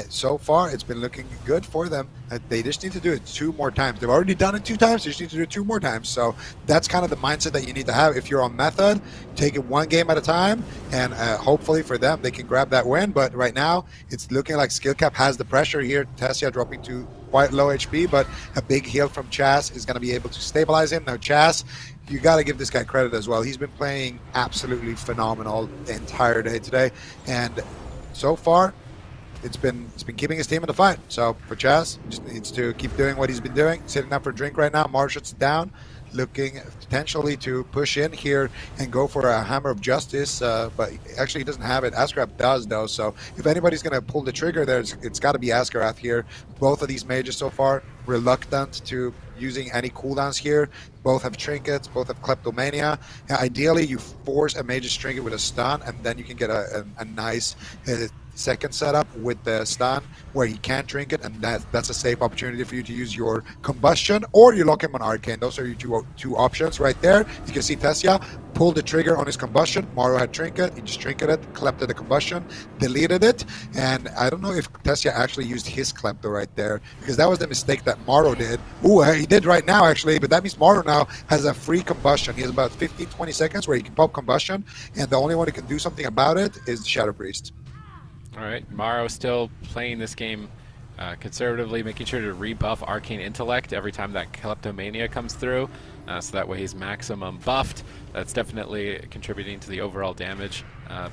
so far it's been looking good for them. They just need to do it 2 more times. They've already done it 2 times. They just need to do it 2 more times. So that's kind of the mindset that you need to have if you're on Method. Take it 1 game at a time, and hopefully for them they can grab that win. But right now it's looking like Skill Cap has the pressure here. Tessia dropping to quite low HP, but a big heal from Chaz is going to be able to stabilize him. Now Chaz, you got to give this guy credit as well. He's been playing absolutely phenomenal the entire day today, and so far it's been keeping his team in the fight. So for Chaz, he just needs to keep doing what he's been doing. Sitting up for a drink right now. Mar shuts down, looking potentially to push in here and go for a Hammer of Justice, but actually he doesn't have it. Askaraf does though, so if anybody's going to pull the trigger there, it's got to be Askaraf here. Both of these mages so far reluctant to using any cooldowns here. Both have trinkets, both have kleptomania. Ideally you force a mage's trinket with a stun, and then you can get a nice second setup with the stun where he can't trinket, and that's a safe opportunity for you to use your combustion, or you lock him on arcane. Those are your two options right there. You can see Tessia pulled the trigger on his combustion. Maro had trinket, he just trinketed, klepted the combustion, deleted it, and I don't know if Tessia actually used his klepto right there, because that was the mistake that Maro did. Ooh, he did right now actually, but that means Maro now has a free combustion. He has about 15-20 seconds where he can pop combustion, and the only one who can do something about it is the Shadow Priest. All right, Maro still playing this game conservatively, making sure to rebuff Arcane Intellect every time that Kleptomania comes through, so that way he's maximum buffed. That's definitely contributing to the overall damage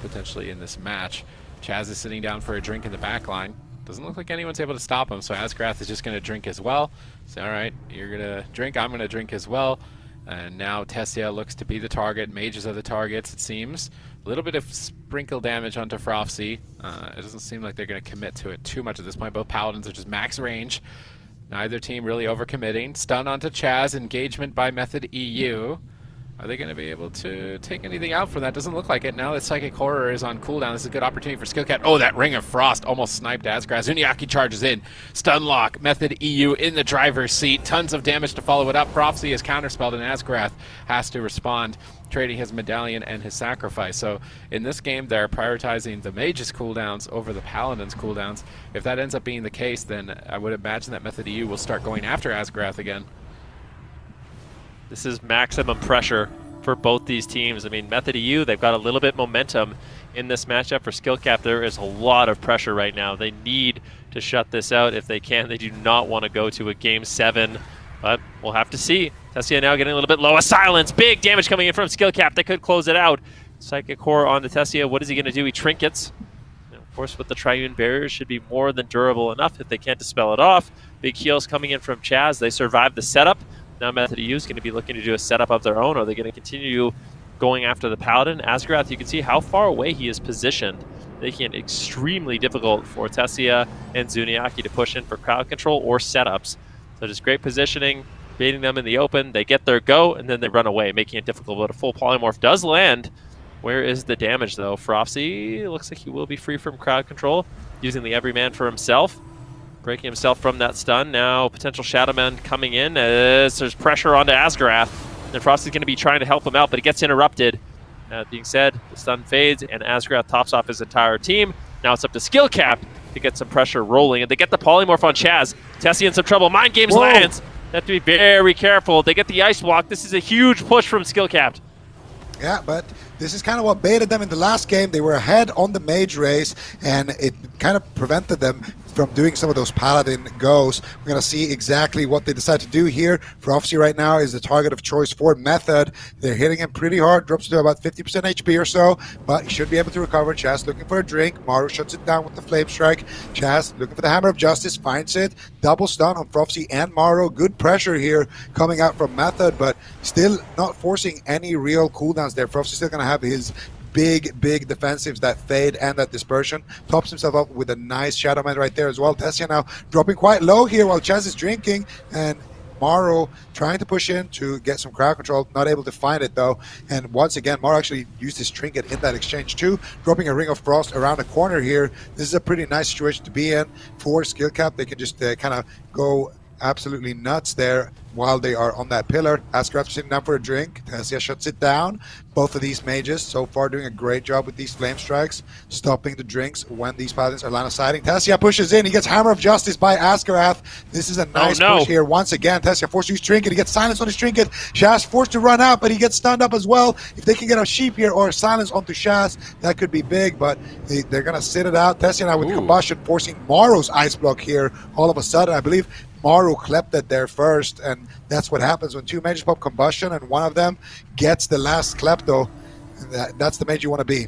potentially in this match. Chaz is sitting down for a drink in the back line. Doesn't look like anyone's able to stop him, so Asgrath is just going to drink as well. So, all right, you're going to drink, I'm going to drink as well. And now Tessia looks to be the target. Mages are the targets, it seems. A little bit of sprinkle damage onto Frofsy. It doesn't seem like they're going to commit to it too much at this point. Both Paladins are just max range. Neither team really overcommitting. Stun onto Chaz. Engagement by Method EU. Are they going to be able to take anything out from that? Doesn't look like it. Now that Psychic Horror is on cooldown, this is a good opportunity for Skillcat. Oh, that Ring of Frost almost sniped Asgrath. Zuniaki charges in. Stun lock. Method EU in the driver's seat. Tons of damage to follow it up. Prophecy is counterspelled, and Asgrath has to respond, trading his medallion and his sacrifice. So in this game, they're prioritizing the mage's cooldowns over the paladin's cooldowns. If that ends up being the case, then I would imagine that Method EU will start going after Asgrath again. This is maximum pressure for both these teams. I mean, Method EU, they've got a little bit momentum in this matchup. For Skillcap, there is a lot of pressure right now. They need to shut this out if they can. They do not want to go to a Game 7, but we'll have to see. Tessia now getting a little bit low. A silence. Big damage coming in from Skillcap. They could close it out. Psychic Horror on to Tessia. What is he going to do? He trinkets. And of course, with the Triune Barrier, should be more than durable enough if they can't dispel it off. Big heals coming in from Chaz. They survived the setup. Now Method EU is going to be looking to do a setup of their own. Are they going to continue going after the Paladin? Asgrath, you can see how far away he is positioned, making it extremely difficult for Tessia and Zuniaki to push in for crowd control or setups. So just great positioning, baiting them in the open. They get their go, and then they run away, making it difficult. But a full polymorph does land. Where is the damage, though? Frofsy looks like he will be free from crowd control, using the Everyman for himself. Breaking himself from that stun. Now potential Shadowman coming in as there's pressure onto Asgrath. And Frosty's going to be trying to help him out, but he gets interrupted. That being said, the stun fades and Asgrath tops off his entire team. Now it's up to Skillcap to get some pressure rolling. And they get the polymorph on Chaz. Tessie in some trouble. Mind Games lands. They have to be very careful. They get the ice block. This is a huge push from Skillcap. Yeah, but this is kind of what baited them in the last game. They were ahead on the mage race, and it kind of prevented them from doing some of those paladin goes. We're going to see exactly what they decide to do here. Prophecy right now is the target of choice for Method. They're hitting him pretty hard, drops to about 50% HP or so, but he should be able to recover. Chaz looking for a drink. Maru shuts it down with the Flame Strike. Chaz looking for the Hammer of Justice, finds it. Double stun on Prophecy and Maru. Good pressure here coming out from Method, but still not forcing any real cooldowns there. Prophecy still going to have his big defensives, that fade and that dispersion. Tops himself up with a nice Shadowman right there as well. Tessia now dropping quite low here while Chaz is drinking, and Maru trying to push in to get some crowd control, not able to find it though. And once again, Maru actually used his trinket in that exchange too, dropping a Ring of Frost around the corner here. This is a pretty nice situation to be in for Skillcap. They can just kind of go absolutely nuts there while they are on that pillar. Asgrath sitting down for a drink. Tessia shuts it down. Both of these mages so far doing a great job with these flame strikes, stopping the drinks when these paladins are line of sighting. Tessia pushes in. He gets Hammer of Justice by Asgrath. This is a nice push here. Once again, Tessia forced to use trinket. He gets silence on his trinket. Shaz forced to run out, but he gets stunned up as well. If they can get a sheep here or a silence onto Shaz, that could be big, but they're going to sit it out. Tessia now with combustion, forcing Maru's ice block here all of a sudden. I believe Maru clept it there first, and that's what happens when two mages pop combustion and one of them gets the last klepto. That's the mage you want to be.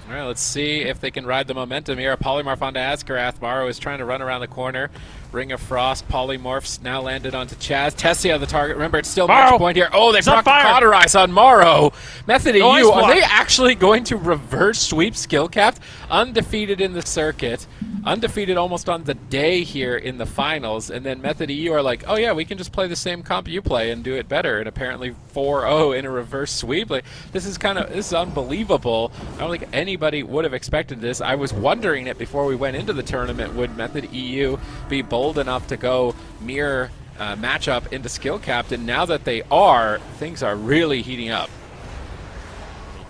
All right, let's see if they can ride the momentum here. A polymorph onto Asgrath. Maru is trying to run around the corner. Ring of Frost, polymorphs now landed onto Chaz. Tessia the target. Remember, it's still match point here. Oh, they proc the Cauterize on Maru. Method EU, are they actually going to reverse sweep Skillcap? Undefeated in the circuit. Undefeated almost on the day here in the finals, and then Method EU are like, oh yeah, we can just play the same comp you play and do it better, and apparently 4-0 in a reverse sweep. Like, this is unbelievable. I don't think anybody would have expected this. I was wondering it before we went into the tournament, would Method EU be bold enough to go mirror matchup into Skillcap, and now that they are, things are really heating up.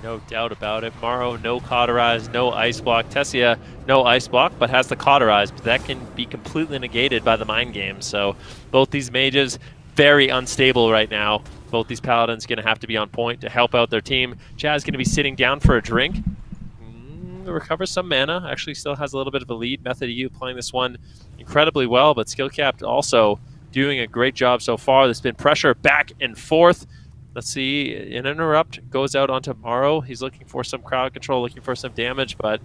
No doubt about it. Maru, no Cauterize, no Ice Block. Tessia, no Ice Block, but has the Cauterize. But that can be completely negated by the Mind Games. So both these mages, very unstable right now. Both these Paladins going to have to be on point to help out their team. Chaz going to be sitting down for a drink. Recovers some mana. Actually still has a little bit of a lead. Method EU playing this one incredibly well, but Skillcap also doing a great job so far. There's been pressure back and forth. Let's see, an interrupt goes out onto Maru. He's looking for some crowd control, looking for some damage, but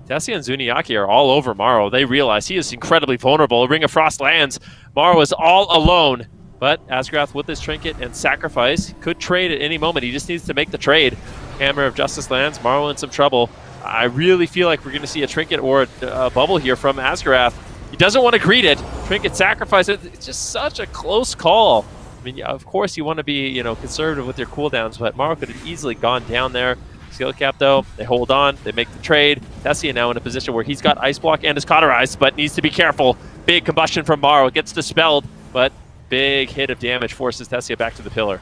Tessia and Zuniaki are all over Maru. They realize he is incredibly vulnerable. Ring of Frost lands. Maru is all alone, but Asgrath with his trinket and sacrifice could trade at any moment. He just needs to make the trade. Hammer of Justice lands. Maru in some trouble. I really feel like we're going to see a trinket or a bubble here from Asgrath. He doesn't want to greet it. Trinket sacrifice it. It's just such a close call. I mean, yeah, of course you want to be, you know, conservative with your cooldowns, but Maro could have easily gone down there. Skill Cap, though, they hold on, they make the trade. Tessia now in a position where he's got Ice Block and is cauterized, but needs to be careful. Big combustion from Maro, gets dispelled, but big hit of damage forces Tessia back to the pillar.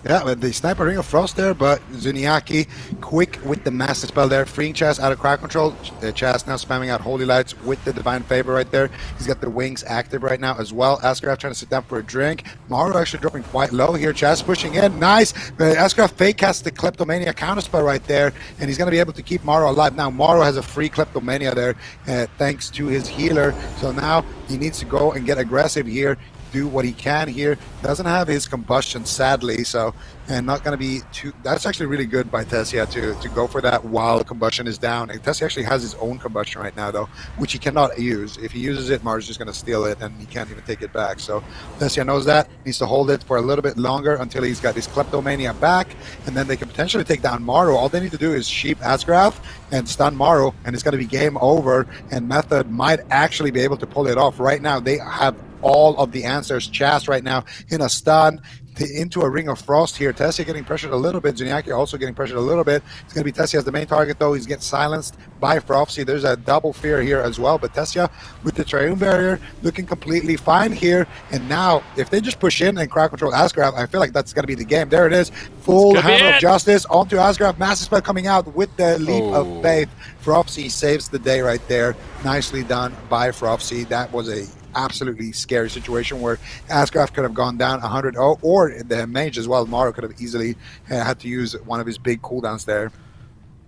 Yeah, with the Sniper Ring of Frost there, but Zuniaki quick with the Master Spell there, freeing Chaz out of crowd control. Chaz now spamming out Holy Lights with the Divine Favor right there. He's got the Wings active right now as well. Askaraf trying to sit down for a drink. Maro actually dropping quite low here. Chaz pushing in, nice. Askaraf fake casts the Kleptomania counterspell right there, and he's going to be able to keep Maro alive. Now Maro has a free Kleptomania there thanks to his healer, so now he needs to go and get aggressive here. Do what he can here. Doesn't have his combustion, sadly, so and not going to be too. That's actually really good by Tessia to go for that while combustion is down. And Tessia actually has his own combustion right now, though, which he cannot use. If he uses it, Mars is just going to steal it, and he can't even take it back. So Tessia knows that, needs to hold it for a little bit longer until he's got his Kleptomania back, and then they can potentially take down Maro. All they need to do is sheep Asgraf and stun Maro, and it's going to be game over. And Method might actually be able to pull it off. Right now, they have all of the answers. Chaz right now in a stun into a Ring of Frost here. Tessia getting pressured a little bit. Zuniaki also getting pressured a little bit. It's going to be Tessia as the main target, though. He's getting silenced by Frofsy. There's a double fear here as well, but Tessia with the Triune Barrier looking completely fine here. And now, if they just push in and crowd control Asgraf, I feel like that's going to be the game. There it is. Full Hammer of Justice onto Asgraf. Massive Spell coming out with the Leap of Faith. Frofsy saves the day right there. Nicely done by Frofsy. That was a absolutely scary situation where Asgraf could have gone down 100-0, or the mage as well. Maro could have easily had to use one of his big cooldowns there.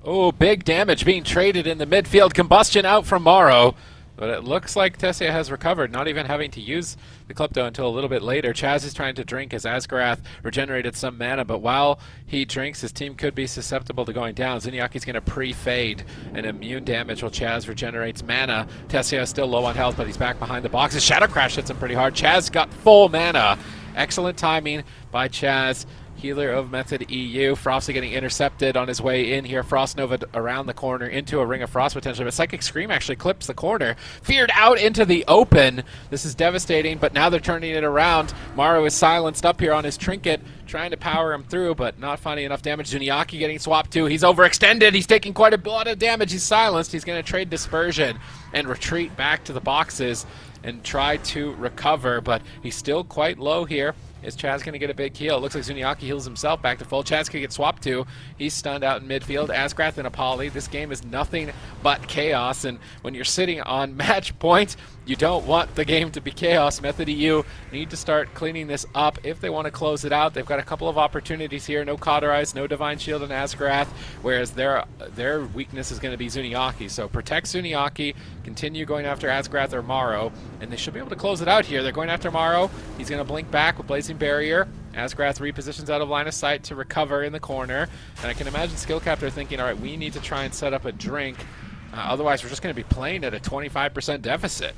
Oh, big damage being traded in the midfield. Combustion out from Maro. But it looks like Tessia has recovered, not even having to use the Klepto until a little bit later. Chaz is trying to drink as Asgarath regenerated some mana, but while he drinks, his team could be susceptible to going down. Zuniaki's going to pre-fade and immune damage while Chaz regenerates mana. Tessia is still low on health, but he's back behind the boxes. Shadow Crash hits him pretty hard. Chaz got full mana. Excellent timing by Chaz. Healer of Method EU. Frosty getting intercepted on his way in here. Frost Nova around the corner into a Ring of Frost potentially, but Psychic Scream actually clips the corner. Feared out into the open. This is devastating, but now they're turning it around. Maro is silenced up here on his trinket, trying to power him through, but not finding enough damage. Zuniaki getting swapped too. He's overextended. He's taking quite a lot of damage. He's silenced. He's going to trade Dispersion and retreat back to the boxes and try to recover, but he's still quite low here. Is Chaz going to get a big heal? It looks like Zuniaki heals himself back to full. Chaz can get swapped to. He's stunned out in midfield. Asgrath and a poly. This game is nothing but chaos, and when you're sitting on match point, you don't want the game to be chaos. Method EU need to start cleaning this up if they want to close it out. They've got a couple of opportunities here. No Cauterize, no Divine Shield and Asgrath, whereas their weakness is going to be Zuniaki. So protect Zuniaki, continue going after Asgrath or Maro, and they should be able to close it out here. They're going after Maro. He's going to blink back with Blazing Barrier. Asgrath repositions out of line of sight to recover in the corner. And I can imagine Skill Captor thinking, all right, we need to try and set up a drink. Otherwise, we're just going to be playing at a 25% deficit.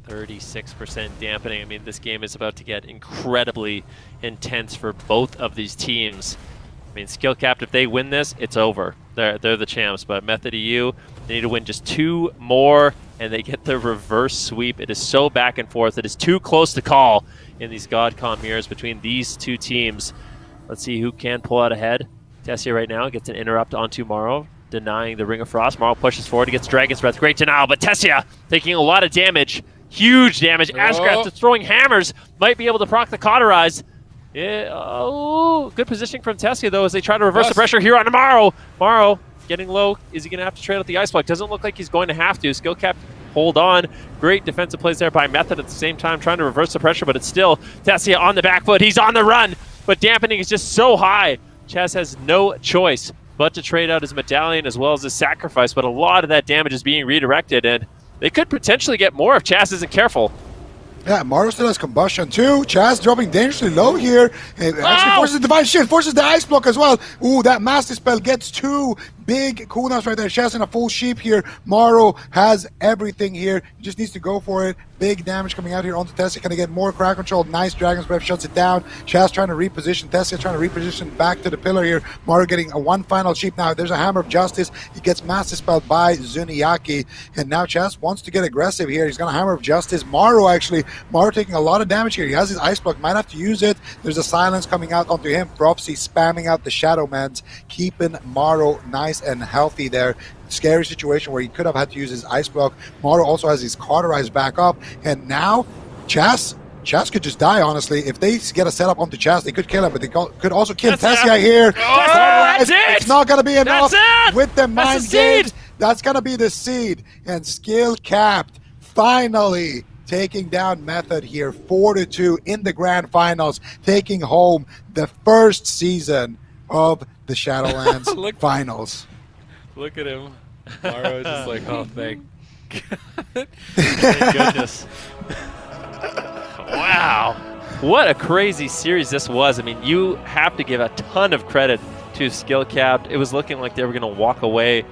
36% dampening. I mean, this game is about to get incredibly intense for both of these teams. I mean, Skill Capped, if they win this, it's over. They're the champs. But Method EU, they need to win just 2 more, and they get the reverse sweep. It is so back and forth. It is too close to call in these GodCon mirrors between these two teams. Let's see who can pull out ahead. Tessia right now gets an interrupt onto Maro, denying the Ring of Frost. Maro pushes forward, he gets Dragon's Breath. Great denial, but Tessia taking a lot of damage. Huge damage. Asgrath is throwing hammers. Might be able to proc the Cauterize. Yeah, good positioning from Tessia, though, as they try to reverse the pressure here on Maro. Maro getting low. Is he going to have to trade out the Ice Block? Doesn't look like he's going to have to. Skill Cap, hold on. Great defensive plays there by Method at the same time, trying to reverse the pressure, but it's still Tessia on the back foot. He's on the run, but dampening is just so high. Chaz has no choice but to trade out his Medallion as well as his Sacrifice, but a lot of that damage is being redirected, and they could potentially get more if Chaz isn't careful. Yeah, Maro still has combustion too. Chaz dropping dangerously low here. And actually forces the Divine Shield, forces the Ice Block as well. Ooh, that Master Spell gets 2 big cooldowns right there. Shaz in a full sheep here. Maro has everything here. He just needs to go for it. Big damage coming out here onto Tessia. Going to get more crowd control. Nice Dragon's Breath shuts it down. Shaz trying to reposition. Tessia trying to reposition back to the pillar here. Maro getting a one final sheep now. There's a Hammer of Justice. He gets Mass Dispelled by Zuniaki. And now Shaz wants to get aggressive here. He's going to Hammer of Justice. Maro taking a lot of damage here. He has his Ice Block. Might have to use it. There's a silence coming out onto him. Prophecy spamming out the Shadowlands, keeping Maro nice and healthy there. Scary situation where he could have had to use his Ice Block. Maro also has his Cauterize back up. And now, Chaz could just die, honestly. If they get a setup onto Chaz, they could kill him, but they could also kill Tessia here. That's it! It's not going to be enough That's it! with the Mind That's the seed! Games. That's going to be the seed. And Skill Capped finally taking down Method here, 4-2 in the grand finals, taking home the first season of the Shadowlands finals. Look at him. Maro's just like, oh, thank Thank goodness. Wow. What a crazy series this was. I mean, you have to give a ton of credit to Skill Capped. It was looking like they were going to walk away